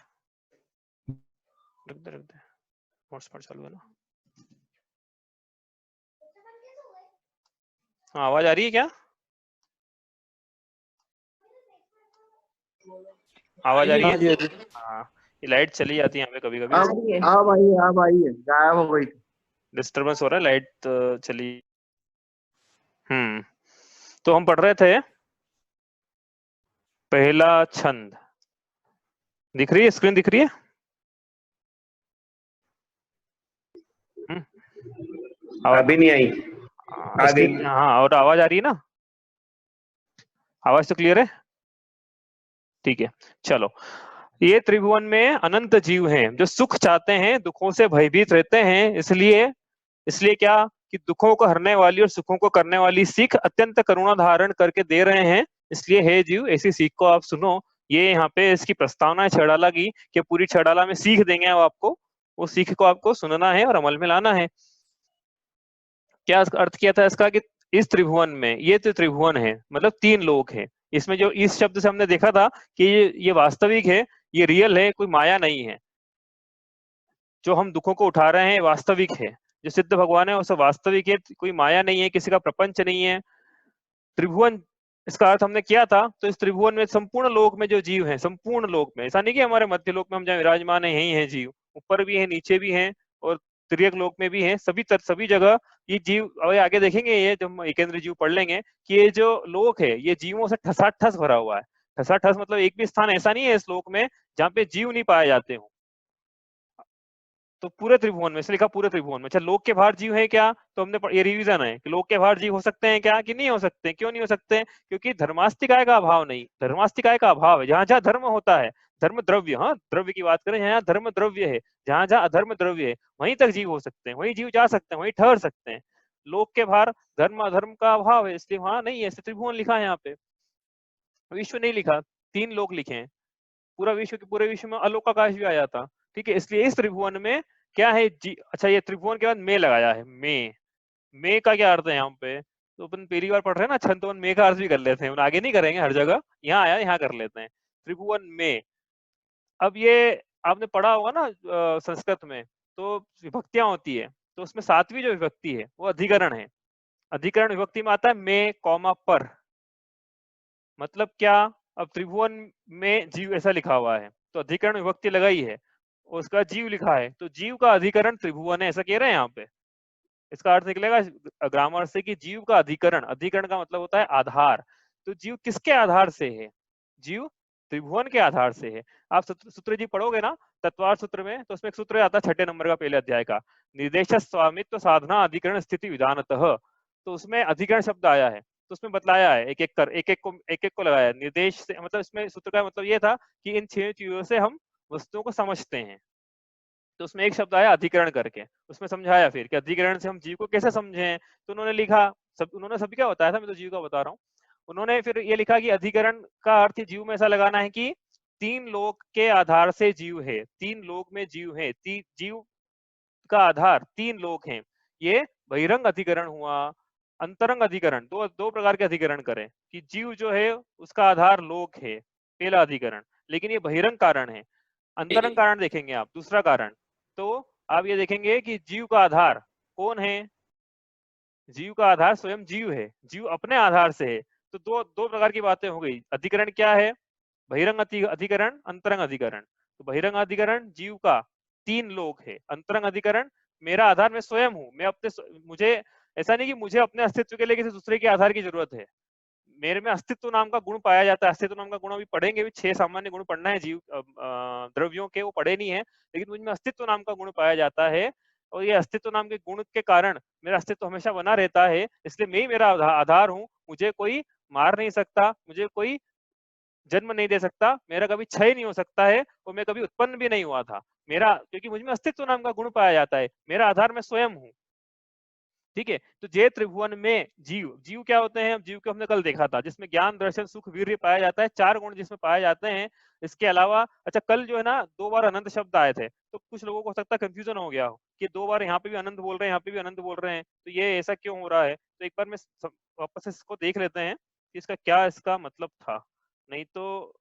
रुक दे हॉटस्पॉट चालू है ना। हाँ आवाज आ रही है क्या? आवाज आ रही है? हाँ ये लाइट चली जाती है यहाँ पे कभी कभी, अब आइए गायब हो गई। डिस्टर्बेंस हो रहा है, लाइट चली। तो हम पढ़ रहे थे पहला छंद। दिख रही है स्क्रीन, दिख रही है? अभी नहीं आई, आ गई। हाँ और आवाज आ रही है ना? आवाज तो क्लियर है? ठीक है चलो। ये त्रिभुवन में अनंत जीव हैं जो सुख चाहते हैं, दुखों से भयभीत रहते हैं। इसलिए क्या कि दुखों को हरने वाली और सुखों को करने वाली सीख अत्यंत करुणा धारण करके दे रहे हैं। इसलिए हे जीव ऐसी सीख को आप सुनो। ये यहाँ पे इसकी प्रस्तावना है छड़ाला की, कि पूरी छड़ाला में सीख देंगे आपको, वो सीख को आपको सुनना है और अमल में लाना है। क्या अर्थ किया था इसका कि इस त्रिभुवन में, ये तो त्रिभुवन है मतलब 3 लोक है। इसमें जो इस शब्द से हमने देखा था कि ये वास्तविक है, ये रियल है, कोई माया नहीं है। जो हम दुखों को उठा रहे हैं वास्तविक है, जो सिद्ध भगवान है वो वास्तविक है, कोई माया नहीं है, किसी का प्रपंच नहीं है। त्रिभुवन इसका अर्थ हमने किया था। तो इस त्रिभुवन में संपूर्ण लोक में जो जीव हैं, संपूर्ण लोक में, ऐसा नहीं कि हमारे मध्य लोक में हम जहाँ विराजमान है यही है जीव, ऊपर भी है, नीचे भी है और तिर्यक लोक में भी है, सभी जगह ये जीव। और आगे देखेंगे ये जब हम एकेंद्र जीव पढ़ लेंगे कि ये जो लोक है ये जीवों से ठसाठस भरा हुआ है। ठसाठस मतलब एक भी स्थान ऐसा नहीं है इस लोक में जहाँ पे जीव नहीं पाए जाते हो। तो पूरे त्रिभुवन में, इसलिए लिखा पूरे त्रिभुवन में। अच्छा लोक के बाहर जीव है क्या? तो हमने ये रिवीजन है कि लोक के बाहर जीव हो सकते हैं क्या कि नहीं हो सकते। क्यों नहीं हो सकते? क्योंकि धर्मास्तिकाय का अभाव नहीं, धर्मास्तिकाय का अभाव है। जहां जहां धर्म होता है, धर्म द्रव्य, हाँ द्रव्य की बात करें, जहाँ धर्म द्रव्य है, जहां जहां अधर्म द्रव्य है, वहीं तक जीव हो सकते हैं, वहीं जीव जा सकते हैं, वहीं ठहर सकते हैं। लोक के बाहर धर्म अधर्म का अभाव है, इसलिए वहां नहीं है। त्रिभुवन लिखा है यहाँ पे, विश्व नहीं लिखा, 3 लोक लिखे हैं। पूरा विश्व के पूरे विश्व में अलोकाकाश भी आ जाता। ठीक है, इसलिए इस त्रिभुवन में क्या है जी। अच्छा ये त्रिभुवन के बाद मे लगाया है। मे का क्या अर्थ है यहाँ पे? तो अपन पहली बार पढ़ रहे हैं ना छंद, तो मे का अर्थ भी कर लेते हैं, आगे नहीं करेंगे हर जगह, यहाँ आया यहाँ कर लेते हैं। त्रिभुवन में अब ये आपने पढ़ा होगा ना संस्कृत में, तो विभक्तियां होती है, तो उसमें 7वीं जो विभक्ति है वो अधिकरण है। अधिकरण विभक्ति में आता है मे कॉमा पर। मतलब क्या? अब त्रिभुवन में जीव ऐसा लिखा हुआ है तो अधिकरण विभक्ति लगाई है, उसका जीव लिखा है तो जीव का अधिकरण त्रिभुवन है, ऐसा कह रहे हैं यहाँ पे। इसका अर्थ निकलेगा ग्रामर से कि जीव का अधिकरण, अधिकरण का मतलब होता है आधार। तो जीव किसके आधार से है? जीव त्रिभुवन के आधार से है। आप सूत्र जी पढ़ोगे ना तत्वार्थ सूत्र में, तो उसमें एक सूत्र आता है 6ठे नंबर का पहले अध्याय का, निर्देश स्वामित्व साधना अधिकरण स्थिति विधानतः। तो उसमें अधिकरण शब्द आया है, तो उसमें बतलाया है एक एक को लगाया है निर्देश से। मतलब इसमें सूत्र का मतलब ये था कि इन 6 चीजों से हम वस्तुओं को समझते हैं। तो उसमें एक शब्द आया अधिकरण करके, उसमें समझाया फिर कि अधिकरण से हम जीव को कैसे समझें। तो उन्होंने लिखा, उन्होंने सभी क्या बताया था, मैं तो जीव का बता रहा हूँ। उन्होंने फिर ये लिखा कि अधिकरण का अर्थ जीव में ऐसा लगाना है कि 3 लोक के आधार से जीव है, 3 लोक में जीव है, जीव का आधार 3 लोक हैं। ये बहिरंग अधिकरण हुआ, अंतरंग अधिकरण। दो प्रकार के अधिकरण करें कि जीव जो है उसका आधार लोक है, पहला अधिकरण, लेकिन ये बहिरंग कारण है। अंतरंग कारण देखेंगे आप, दूसरा कारण। तो आप ये देखेंगे कि जीव का आधार कौन है? जीव का आधार स्वयं जीव है, जीव अपने आधार से है। तो दो प्रकार की बातें हो गई। अधिकरण क्या है? बहिरंग अधिकरण, अंतरंग अधिकरण। तो बहिरंग अधिकरण जीव का 3 लोक है, अंतरंग अधिकरण मेरा आधार मैं स्वयं हूँ। मैं मुझे ऐसा नहीं कि मुझे अपने अस्तित्व के लिए किसी दूसरे के आधार की जरूरत है। मेरे में अस्तित्व नाम का गुण पाया जाता है। अस्तित्व नाम का गुण अभी पढ़ेंगे भी, 6 सामान्य गुण पढ़ना है जीव द्रव्यों के, वो पढ़े नहीं है, लेकिन मुझ में अस्तित्व नाम का गुण पाया जाता है। और ये अस्तित्व नाम के गुण के कारण मेरा अस्तित्व हमेशा बना रहता है, इसलिए मैं ही मेरा आधार हूँ। मुझे कोई मार नहीं सकता, मुझे कोई जन्म नहीं दे सकता, मेरा कभी क्षय नहीं हो सकता है, और मैं कभी उत्पन्न भी नहीं हुआ था। मेरा, क्योंकि मुझ में अस्तित्व नाम का गुण पाया जाता है, मेरा आधार मैं स्वयं हूँ। ठीक है। तो जे त्रिभुवन में जीव, जीव क्या होते हैं? जीव को हमने कल देखा था, जिसमें ज्ञान, दर्शन, सुख, वीर्य पाया जाता है, 4 गुण जिसमें पाए जाते हैं। इसके अलावा अच्छा कल जो है ना 2 बार अनंत शब्द आए थे, तो कुछ लोगों को हो सकता है कंफ्यूजन हो गया हो कि 2 बार यहाँ पे भी अनंत बोल रहे हैं, यहाँ पे भी अनंत बोल रहे हैं, तो ये ऐसा क्यों हो रहा है? तो एक बार मैं वापस इसको देख लेते हैं कि इसका क्या इसका मतलब था, नहीं तो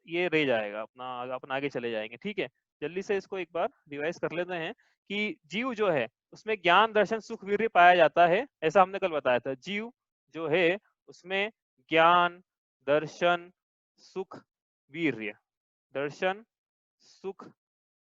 ये रह जाएगा, अपन आगे चले जाएंगे। ठीक है, जल्दी से इसको एक बार रिवाइज कर लेते हैं कि जीव जो है उसमें ज्ञान, दर्शन, सुख, वीर्य पाया जाता है, ऐसा हमने कल बताया था। जीव जो है उसमें ज्ञान, दर्शन, सुख, वीर्य, दर्शन, सुख,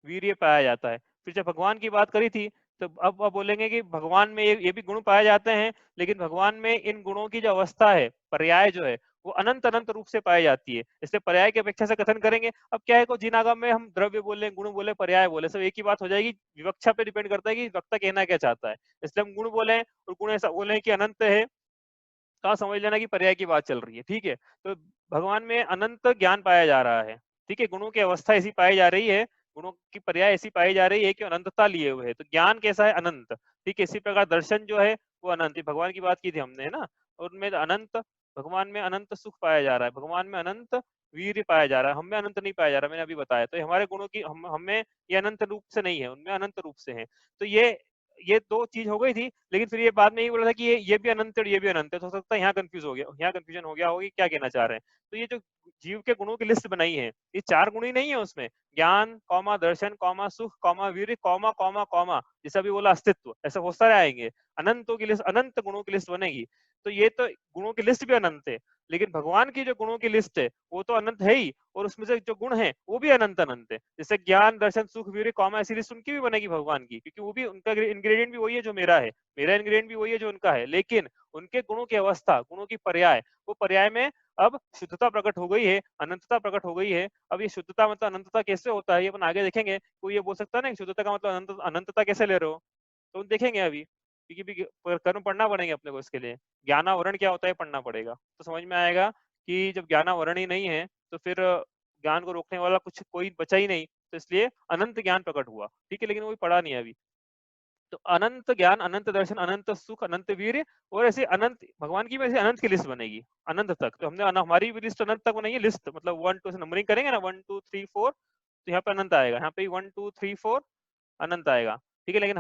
वीर्य पाया जाता है। फिर जब भगवान की बात करी थी, तो अब बोलेंगे कि भगवान में ये भी गुण पाए जाते हैं, लेकिन भगवान में इन गुणों की जो अवस्था है, पर्याय जो है, वो अनंत अनंत रूप से पाई जाती है, इसलिए पर्याय की अपेक्षा से कथन करेंगे। अब क्या है, को जिन आगम में हम द्रव्य बोले, गुण बोले, पर्याय बोले, सब एक ही बात हो जाएगी। विवक्षा पे डिपेंड करता है कि वक्ता कहना क्या चाहता है, इसलिए हम गुण बोले और गुण ऐसा बोले कि अनंत है, कहाँ समझ लेना कि पर्याय की बात चल रही है। ठीक है, तो भगवान में अनंत ज्ञान पाया जा रहा है। ठीक है, गुणों की अवस्था ऐसी पाई जा रही है, गुणों की पर्याय ऐसी पाई जा रही है कि अनंतता लिए हुए है, तो ज्ञान कैसा है? अनंत। ठीक है, इसी प्रकार दर्शन जो है वो अनंत, भगवान की बात की थी हमने, है ना, और उनमें अनंत, भगवान में अनंत सुख पाया जा रहा है, भगवान में अनंत वीर्य पाया जा रहा है, हमें अनंत नहीं पाया जा रहा, मैंने अभी बताया। तो हमारे गुणों की हमें ये अनंत रूप से नहीं है, उनमें अनंत रूप से है। तो ये 2 चीज हो गई थी, लेकिन फिर ये बाद में ये बोला था कि ये भी अनंत और ये भी अनंत है, तो हो सकता है यहाँ कंफ्यूज हो गया, यहाँ कंफ्यूजन हो गया होगा क्या कहना चाह रहे हैं। तो ये जो जीव के गुणों की लिस्ट बनाई है, ये 4 गुण ही नहीं है उसमें, ज्ञान, कौमा, दर्शन, कौमा, सुख, कौमा, वीर्य, कौमा कौमा कौमा, जैसा भी बोला अस्तित्व, ऐसा बहुत सारे आएंगे, अनंतों की लिस्ट, अनंत गुणों की लिस्ट बनेगी। तो ये तो गुणों की लिस्ट भी अनंत है, लेकिन भगवान की जो गुणों की लिस्ट है वो तो अनंत है ही, और उसमें से जो गुण है वो भी अनंत अनंत है। जैसे ज्ञान, दर्शन, सुख, वीर्य, कौमा, ऐसी लिस्ट उनकी भी बनेगी भगवान की, क्योंकि वो भी, उनका इंग्रेडिएंट भी वही है जो मेरा है, मेरा इंग्रेडिएंट भी वही है जो उनका है, लेकिन उनके गुणों की अवस्था, गुणों की पर्याय, वो पर्याय में अब शुद्धता प्रकट हो गई है, अनंतता प्रकट हो गई है। अब ये शुद्धता मतलब अनंतता कैसे होता है, ये अपन आगे देखेंगे। कोई ये बोल सकता है ना शुद्धता का मतलब अनंतता कैसे ले रहे हो, तो देखेंगे अभी, क्योंकि कर्म पढ़ना पड़ेंगे अपने को, इसके लिए ज्ञानावरण क्या होता है पढ़ना पड़ेगा, तो समझ में आएगा कि जब ज्ञानावरण ही नहीं है तो फिर ज्ञान को रोकने वाला कुछ कोई बचा ही नहीं, तो इसलिए अनंत ज्ञान प्रकट हुआ। ठीक है, लेकिन वो पढ़ा नहीं है अभी। तो अनंत ज्ञान, अनंत दर्शन, अनंत सुख, अनंत वीर्य, और ऐसे अनंत भगवान की वैसे अनंत की लिस्ट बनेगी अनंत तक। तो हमने हमारी भी लिस्ट अनंत तक बनाई है, लिस्ट मतलब 1 2 से नंबरिंग करेंगे ना, 1 2 3 4, तो यहाँ पे अनंत आएगा, यहाँ पे 1 2 3 4 अनंत आएगा। ठीक है, लेकिन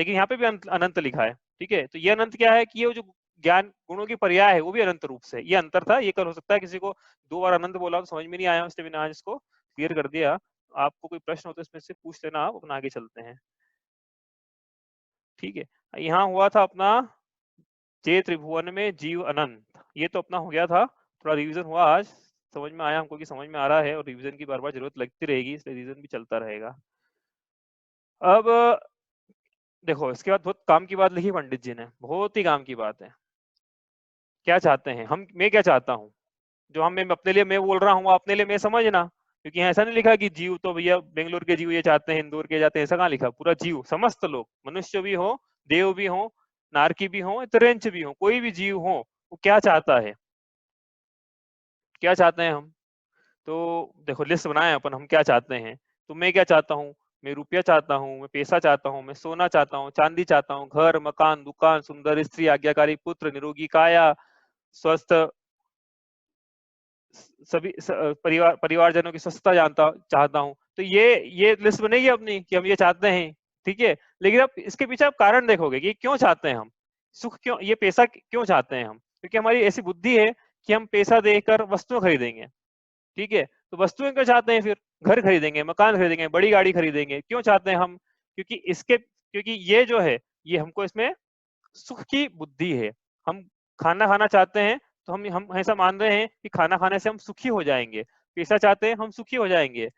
यहाँ पे भी अनंत लिखा है। ठीक है, तो ये अनंत क्या है कि ये जो ज्ञान गुणों की पर्याय है वो भी अनंत रूप से, ये अंतर था। ये कर हो सकता है किसी को 2 बार अनंत बोला तो समझ में नहीं आया, इसलिए मैंने आज इसको क्लियर कर दिया। आपको कोई प्रश्न हो तो इसमें से पूछ लेना, आप अपना आगे चलते हैं। ठीक है, यहाँ हुआ था अपना जे त्रिभुवन में जीव अनंत, ये तो अपना हो गया था। थोड़ा रिवीजन हुआ आज, समझ में आया हमको कि समझ में आ रहा है, और रिवीजन की बार बार जरूरत लगती रहेगी, इसलिए रिवीजन भी चलता रहेगा। अब देखो, इसके बाद बहुत काम की बात लिखी पंडित जी ने, बहुत ही काम की बात है। क्या चाहते हैं हम, मैं क्या चाहता हूँ, जो हम, मैं अपने लिए मैं बोल रहा हूँ, अपने लिए मैं समझना, क्योंकि ऐसा नहीं लिखा कि जीव तो भैया बेंगलोर के जीव ये चाहते हैं, इंदौर के जाते हैं, ऐसा कहाँ लिखा, पूरा जीव, समस्त लोग, मनुष्य भी हो, देव भी हो, नारकी भी हो, तिरंच भी हो, कोई भी जीव हो, वो क्या चाहता है, क्या चाहते हैं हम। तो देखो लिस्ट बनाए अपन, हम क्या चाहते हैं। तो मैं क्या चाहता हूँ, मैं रुपया चाहता हूँ, मैं पैसा चाहता हूँ, मैं सोना चाहता हूँ, चांदी चाहता हूँ, घर, मकान, दुकान, सुंदर स्त्री, आज्ञाकारी पुत्र, निरोगी काया, स्वस्थ सभी परिवारजनों की स्वस्थता चाहता हूँ। तो ये लिस्ट बनेगी अपनी कि हम ये चाहते हैं। ठीक है, लेकिन अब इसके पीछे आप कारण देखोगे कि क्यों चाहते हैं हम सुख, क्यों ये पैसा क्यों चाहते हैं हम, क्योंकि हमारी ऐसी बुद्धि है कि हम पैसा देकर वस्तुएं खरीदेंगे। ठीक है, तो वस्तुएं क्यों चाहते हैं, फिर घर खरीदेंगे, मकान खरीदेंगे, बड़ी गाड़ी खरीदेंगे, क्यों चाहते हैं हम, क्योंकि ये जो है, ये हमको इसमें सुख की बुद्धि है। हम खाना खाना चाहते हैं, तो हम ऐसा मान रहे हैं कि खाना खाने से हम सुखी हो जाएंगे, पैसा चाहते हैं हम सुखी हो जाएंगे।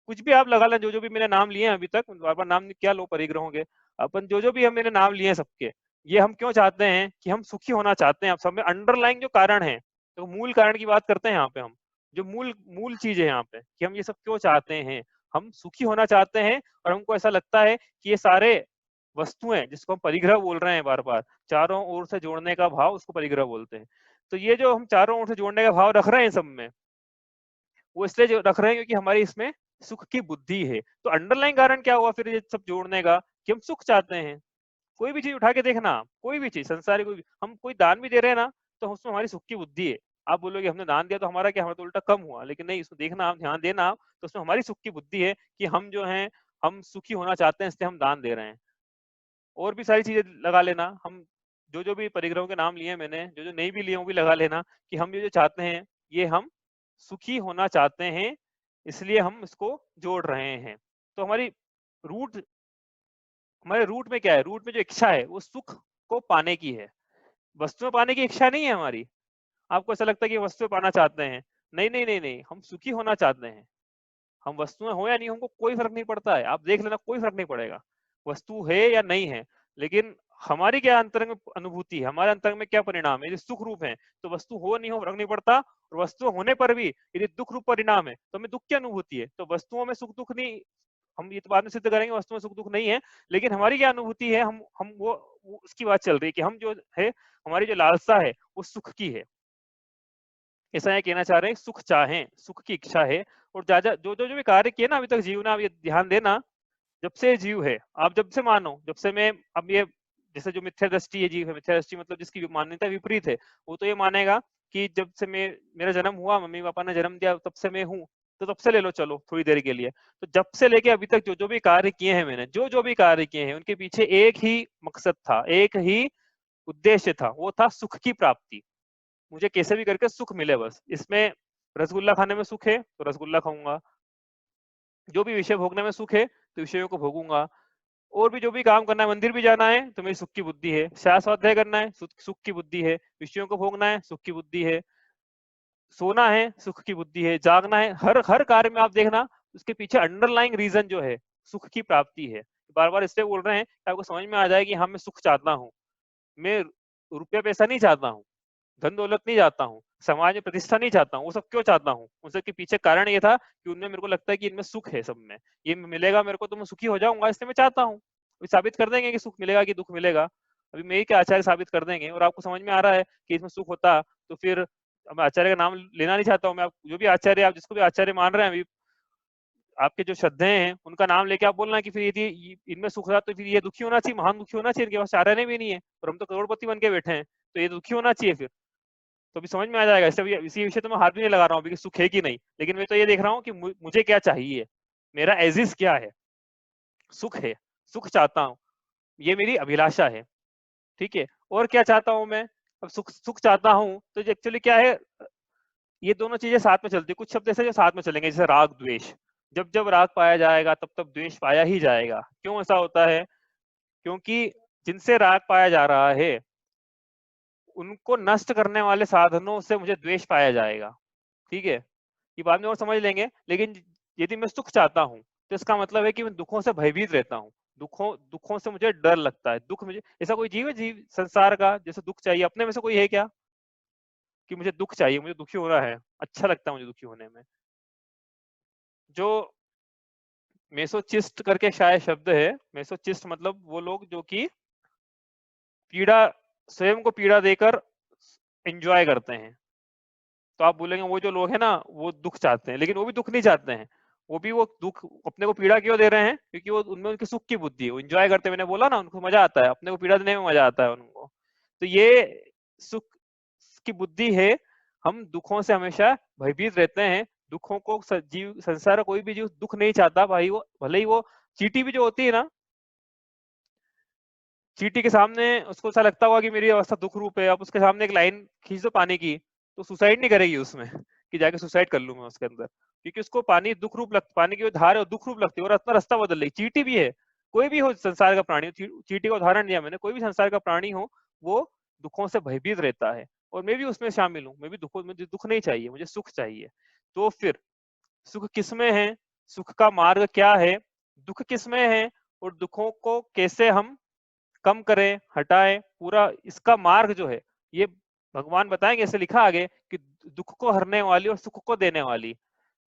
कुछ भी आप लगा लें, जो भी मैंने नाम लिए हैं अभी तक, बार बार नाम क्या लो परिग्रहों के, अपन जो भी हम मैंने नाम लिए हैं सबके, ये हम क्यों चाहते हैं कि हम सुखी होना चाहते हैं। आप सब में अंडरलाइन जो कारण है, तो मूल कारण की बात करते हैं यहाँ पे हम, जो मूल चीज है यहाँ पे कि हम ये सब क्यों चाहते हैं। हम सुखी होना चाहते हैं, और हमको ऐसा लगता है कि ये सारे वस्तुएं, जिसको हम परिग्रह बोल रहे हैं बार बार, चारों ओर से जोड़ने का भाव, उसको परिग्रह बोलते हैं। तो ये जो हम चारों ओर से जोड़ने का भाव रख रहे हैं सब में, वो इसलिए जो रख रहे हैं क्योंकि हमारी इसमें सुख की बुद्धि है। तो अंडरलाइन कारण क्या हुआ फिर ये सब जोड़ने का, कि हम सुख चाहते हैं। कोई भी चीज उठा के देखना, कोई भी चीज संसारी, कोई भी, हम कोई दान भी दे रहे हैं ना तो उसमें हमारी सुख की बुद्धि है। आप बोलोगे हमने दान दिया तो हमारा क्या, हमारा तो उल्टा कम हुआ, लेकिन नहीं, इसको देखना आप, ध्यान देना आप, तो उसमें हमारी सुख की बुद्धि है कि हम जो हैं हम सुखी होना चाहते हैं, इसलिए हम दान दे रहे हैं। और भी सारी चीजें लगा लेना, हम जो भी परिग्रहों के नाम लिए हैं मैंने, जो नहीं भी लिए वो भी लगा लेना कि हम जो चाहते हैं ये हम सुखी होना चाहते हैं, इसलिए हम इसको जोड़ रहे हैं। तो हमारे रूट में क्या है, रूट में जो इच्छा है वो सुख को पाने की है, वस्तुएं पाने की इच्छा नहीं है हमारी। आपको ऐसा लगता है कि वस्तुएं पाना चाहते हैं, नहीं नहीं नहीं नहीं, हम सुखी होना चाहते हैं। हम वस्तुएं हो या नहीं, हमको कोई फर्क नहीं पड़ता है, आप देख लेना, कोई फर्क नहीं पड़ेगा वस्तु है या नहीं है, लेकिन हमारी क्या अंतरंग में अनुभूति है, हमारे अंतरंग में क्या परिणाम है। यदि सुख रूप है तो वस्तु हो नहीं हो फर्क नहीं पड़ता, और वस्तु होने पर भी यदि दुख रूप परिणाम है तो हमें दुख की अनुभूति है। तो वस्तुओं में सुख दुख नहीं, हम ये तो बाद में सिद्ध करेंगे वस्तुओं में सुख दुख नहीं है, लेकिन हमारी क्या अनुभूति है, हम वो उसकी बात चल रही है कि हम जो है, हमारी जो लालसा है वो सुख की है। ऐसा ये कहना चाह रहे हैं, सुख चाहें, सुख की इच्छा है। और जो भी कार्य किए ना अभी तक जीव ने, आप ये ध्यान देना, जब से जीव है, आप जब से मानो, जब से मैं, अब ये जैसे जो मिथ्या दृष्टि है, जीव है, मिथ्या दृष्टि मतलब जिसकी मान्यता विपरीत है, वो तो ये मानेगा कि जब से मेरा जन्म हुआ, मम्मी पापा ने जन्म दिया, तब से मैं हूँ, तो तब से ले लो चलो थोड़ी देर के लिए। तो जब से लेके अभी तक जो भी कार्य किए हैं मैंने, जो भी कार्य किए हैं, उनके पीछे एक ही मकसद था, एक ही उद्देश्य था, वो था सुख की प्राप्ति। मुझे कैसे भी करके सुख मिले बस। इसमें रसगुल्ला खाने में सुख है तो रसगुल्ला खाऊंगा, जो भी विषय भोगने में सुख है तो विषयों को भोगूंगा, और भी जो भी काम करना है, मंदिर भी जाना है तो मेरी सुख की बुद्धि है, स्वाध्याय करना है सुख की बुद्धि है, विषयों को भोगना है सुख की बुद्धि है, सोना है सुख की बुद्धि है, जागना है, हर कार्य में आप देखना उसके पीछे अंडरलाइंग रीजन जो है सुख की प्राप्ति है। बार बार इसलिए बोल रहे हैं कि आपको समझ में आ जाए कि हाँ मैं सुख चाहता हूँ, मैं रुपया पैसा नहीं चाहता हूँ, धन दौलत नहीं चाहता हूँ, समाज में प्रतिष्ठा नहीं चाहता हूँ। वो सब क्यों चाहता हूँ, उन सब के पीछे कारण ये था कि उनमें मेरे को लगता है कि इनमें सुख है, सब में ये मिलेगा मेरे को तो मैं सुखी हो जाऊंगा, इसलिए मैं चाहता हूँ। अभी साबित कर देंगे कि सुख मिलेगा कि दुख मिलेगा, अभी मेरे के आचार्य साबित कर देंगे, और आपको समझ में आ रहा है कि इसमें सुख होता तो फिर मैं आचार्य का नाम लेना नहीं चाहता हूँ। मैं जो भी आचार्य, आप जिसको भी आचार्य मान रहे हैं अभी, आपके जो श्रद्धे हैं उनका नाम लेके आप बोलना कि फिर यदि इनमें सुख था तो फिर ये दुखी होना चाहिए, महान दुखी होना चाहिए, इनके पास आचार्य भी नहीं है और हम तो करोड़पति बन के बैठे हैं, तो ये दुखी होना चाहिए फिर। तो अभी समझ में आ जाएगा। इसी विषय तो मैं हाथ भी नहीं लगा रहा हूँ अभी कि सुख है कि नहीं, लेकिन मैं तो ये देख रहा हूँ कि मुझे क्या चाहिए, मेरा एजिस क्या है, सुख है, सुख चाहता हूँ, ये मेरी अभिलाषा है, ठीक है। और क्या चाहता हूँ मैं, अब सुख चाहता हूँ तो एक्चुअली क्या है, ये दोनों चीजें साथ में चलती है। कुछ शब्द ऐसे जो साथ में चलेंगे, जैसे राग द्वेष, जब जब राग पाया जाएगा तब तब द्वेष पाया ही जाएगा। क्यों ऐसा होता है, क्योंकि जिनसे राग पाया जा रहा है उनको नष्ट करने वाले साधनों से मुझे द्वेष पाया जाएगा, ठीक है। ये बाद में और समझ लेंगे। लेकिन यदि मैं सुख चाहता हूँ तो इसका मतलब है कि मैं दुखों से भयभीत रहता हूँ, दुखों से मुझे डर लगता है। दुख मुझे, ऐसा कोई जीव है जीव संसार का जैसे दुख चाहिए, अपने में से कोई है क्या कि मुझे दुख चाहिए, मुझे दुखी हो रहा है, अच्छा लगता है मुझे दुखी होने में। जो मेसोचिस्ट करके शायद शब्द है, मेसोचिस्ट मतलब वो लोग जो कि पीड़ा, स्वयं को पीड़ा देकर एंजॉय करते हैं। तो आप बोलेंगे वो जो लोग हैं ना वो दुख चाहते हैं, लेकिन वो भी दुख नहीं चाहते हैं, वो दुख अपने को पीड़ा क्यों दे रहे हैं, क्योंकि वो उनमें उनकी सुख की बुद्धि है, वो एंजॉय करते हैं। मैंने बोला ना उनको मजा आता है, अपने को पीड़ा देने में मजा आता है उनको। तो ये सुख की बुद्धि है, हम दुखों से हमेशा भयभीत रहते हैं। दुखों को जीव संसार कोई भी जीव दुख नहीं चाहता भाई, वो भले ही वो चींटी भी जो होती है ना, चींटी के सामने उसको ऐसा लगता होगा कि मेरी अवस्था दुख रूप है, आप उसके सामने एक लाइन खींच दो पानी की तो सुसाइड नहीं करेगी उसमें कि जाके सुसाइड कर लूं मैं उसके अंदर, क्योंकि उसको पानी दुख रूप पानी की धार है दुख रूप लगती है और अपना रास्ता बदल रही। चींटी भी है, कोई भी हो संसार का प्राणी, चींटी का उदाहरण दिया मैंने, कोई भी संसार का प्राणी हो वो दुखों से भयभीत रहता है, और मैं भी उसमें शामिल हूँ। मैं भी मुझे दुख नहीं चाहिए, मुझे सुख चाहिए। तो फिर सुख किसमें है, सुख का मार्ग क्या है, दुख किसमें है, और दुखों को कैसे हम कम करें, हटाएं, पूरा इसका मार्ग जो है ये भगवान बताएंगे। ऐसे लिखा आगे कि दुख को हरने वाली और सुख को देने वाली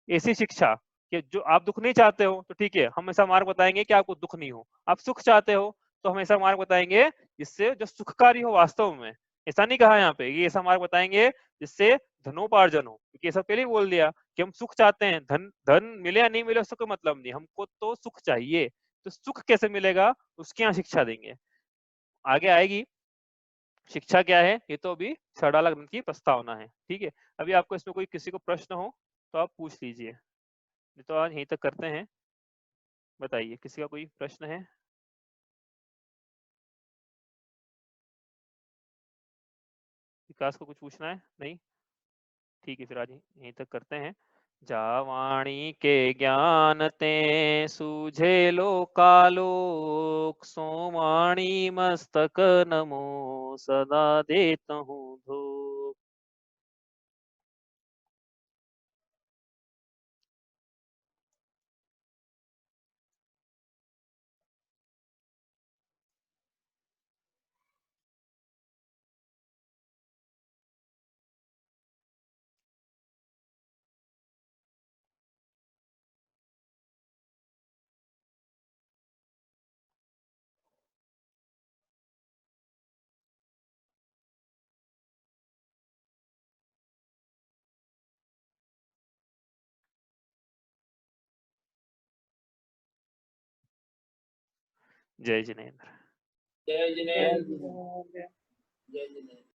ऐसी शिक्षा, कि जो आप दुख नहीं चाहते हो तो ठीक है, हम ऐसा मार्ग बताएंगे कि आपको दुख नहीं हो। आप सुख चाहते हो तो हम ऐसा मार्ग बताएंगे जिससे जो सुखकारी हो वास्तव में। ऐसा नहीं कहा यहाँ पे, ये ऐसा मार्ग बताएंगे जिससे धनोपार्जन हो, क्योंकि ऐसा पहले ही बोल दिया कि हम सुख चाहते हैं, धन मिले या नहीं मिले उससे कोई मतलब नहीं, हमको तो सुख चाहिए। तो सुख कैसे मिलेगा उसकी यहाँ शिक्षा देंगे। आगे आएगी। शिक्षा क्या है ये तो अभी छड़ाला ग्रंथ की प्रस्तावना है। ठीक है, अभी आपको इसमें कोई किसी को प्रश्न हो तो आप पूछ लीजिए, नहीं तो आज यहीं तक करते हैं। बताइए, किसी का कोई प्रश्न है? विकास को कुछ पूछना है? नहीं, ठीक है, फिर आज यहीं तक करते हैं। जावाणी के ज्ञान ते सूझे लोकालोक, सोमाणी मस्तक नमो सदा देत हूँ धूप। जय जिनेन्द्र। जय जिनेन्द्र। जय जिनेन्द्र।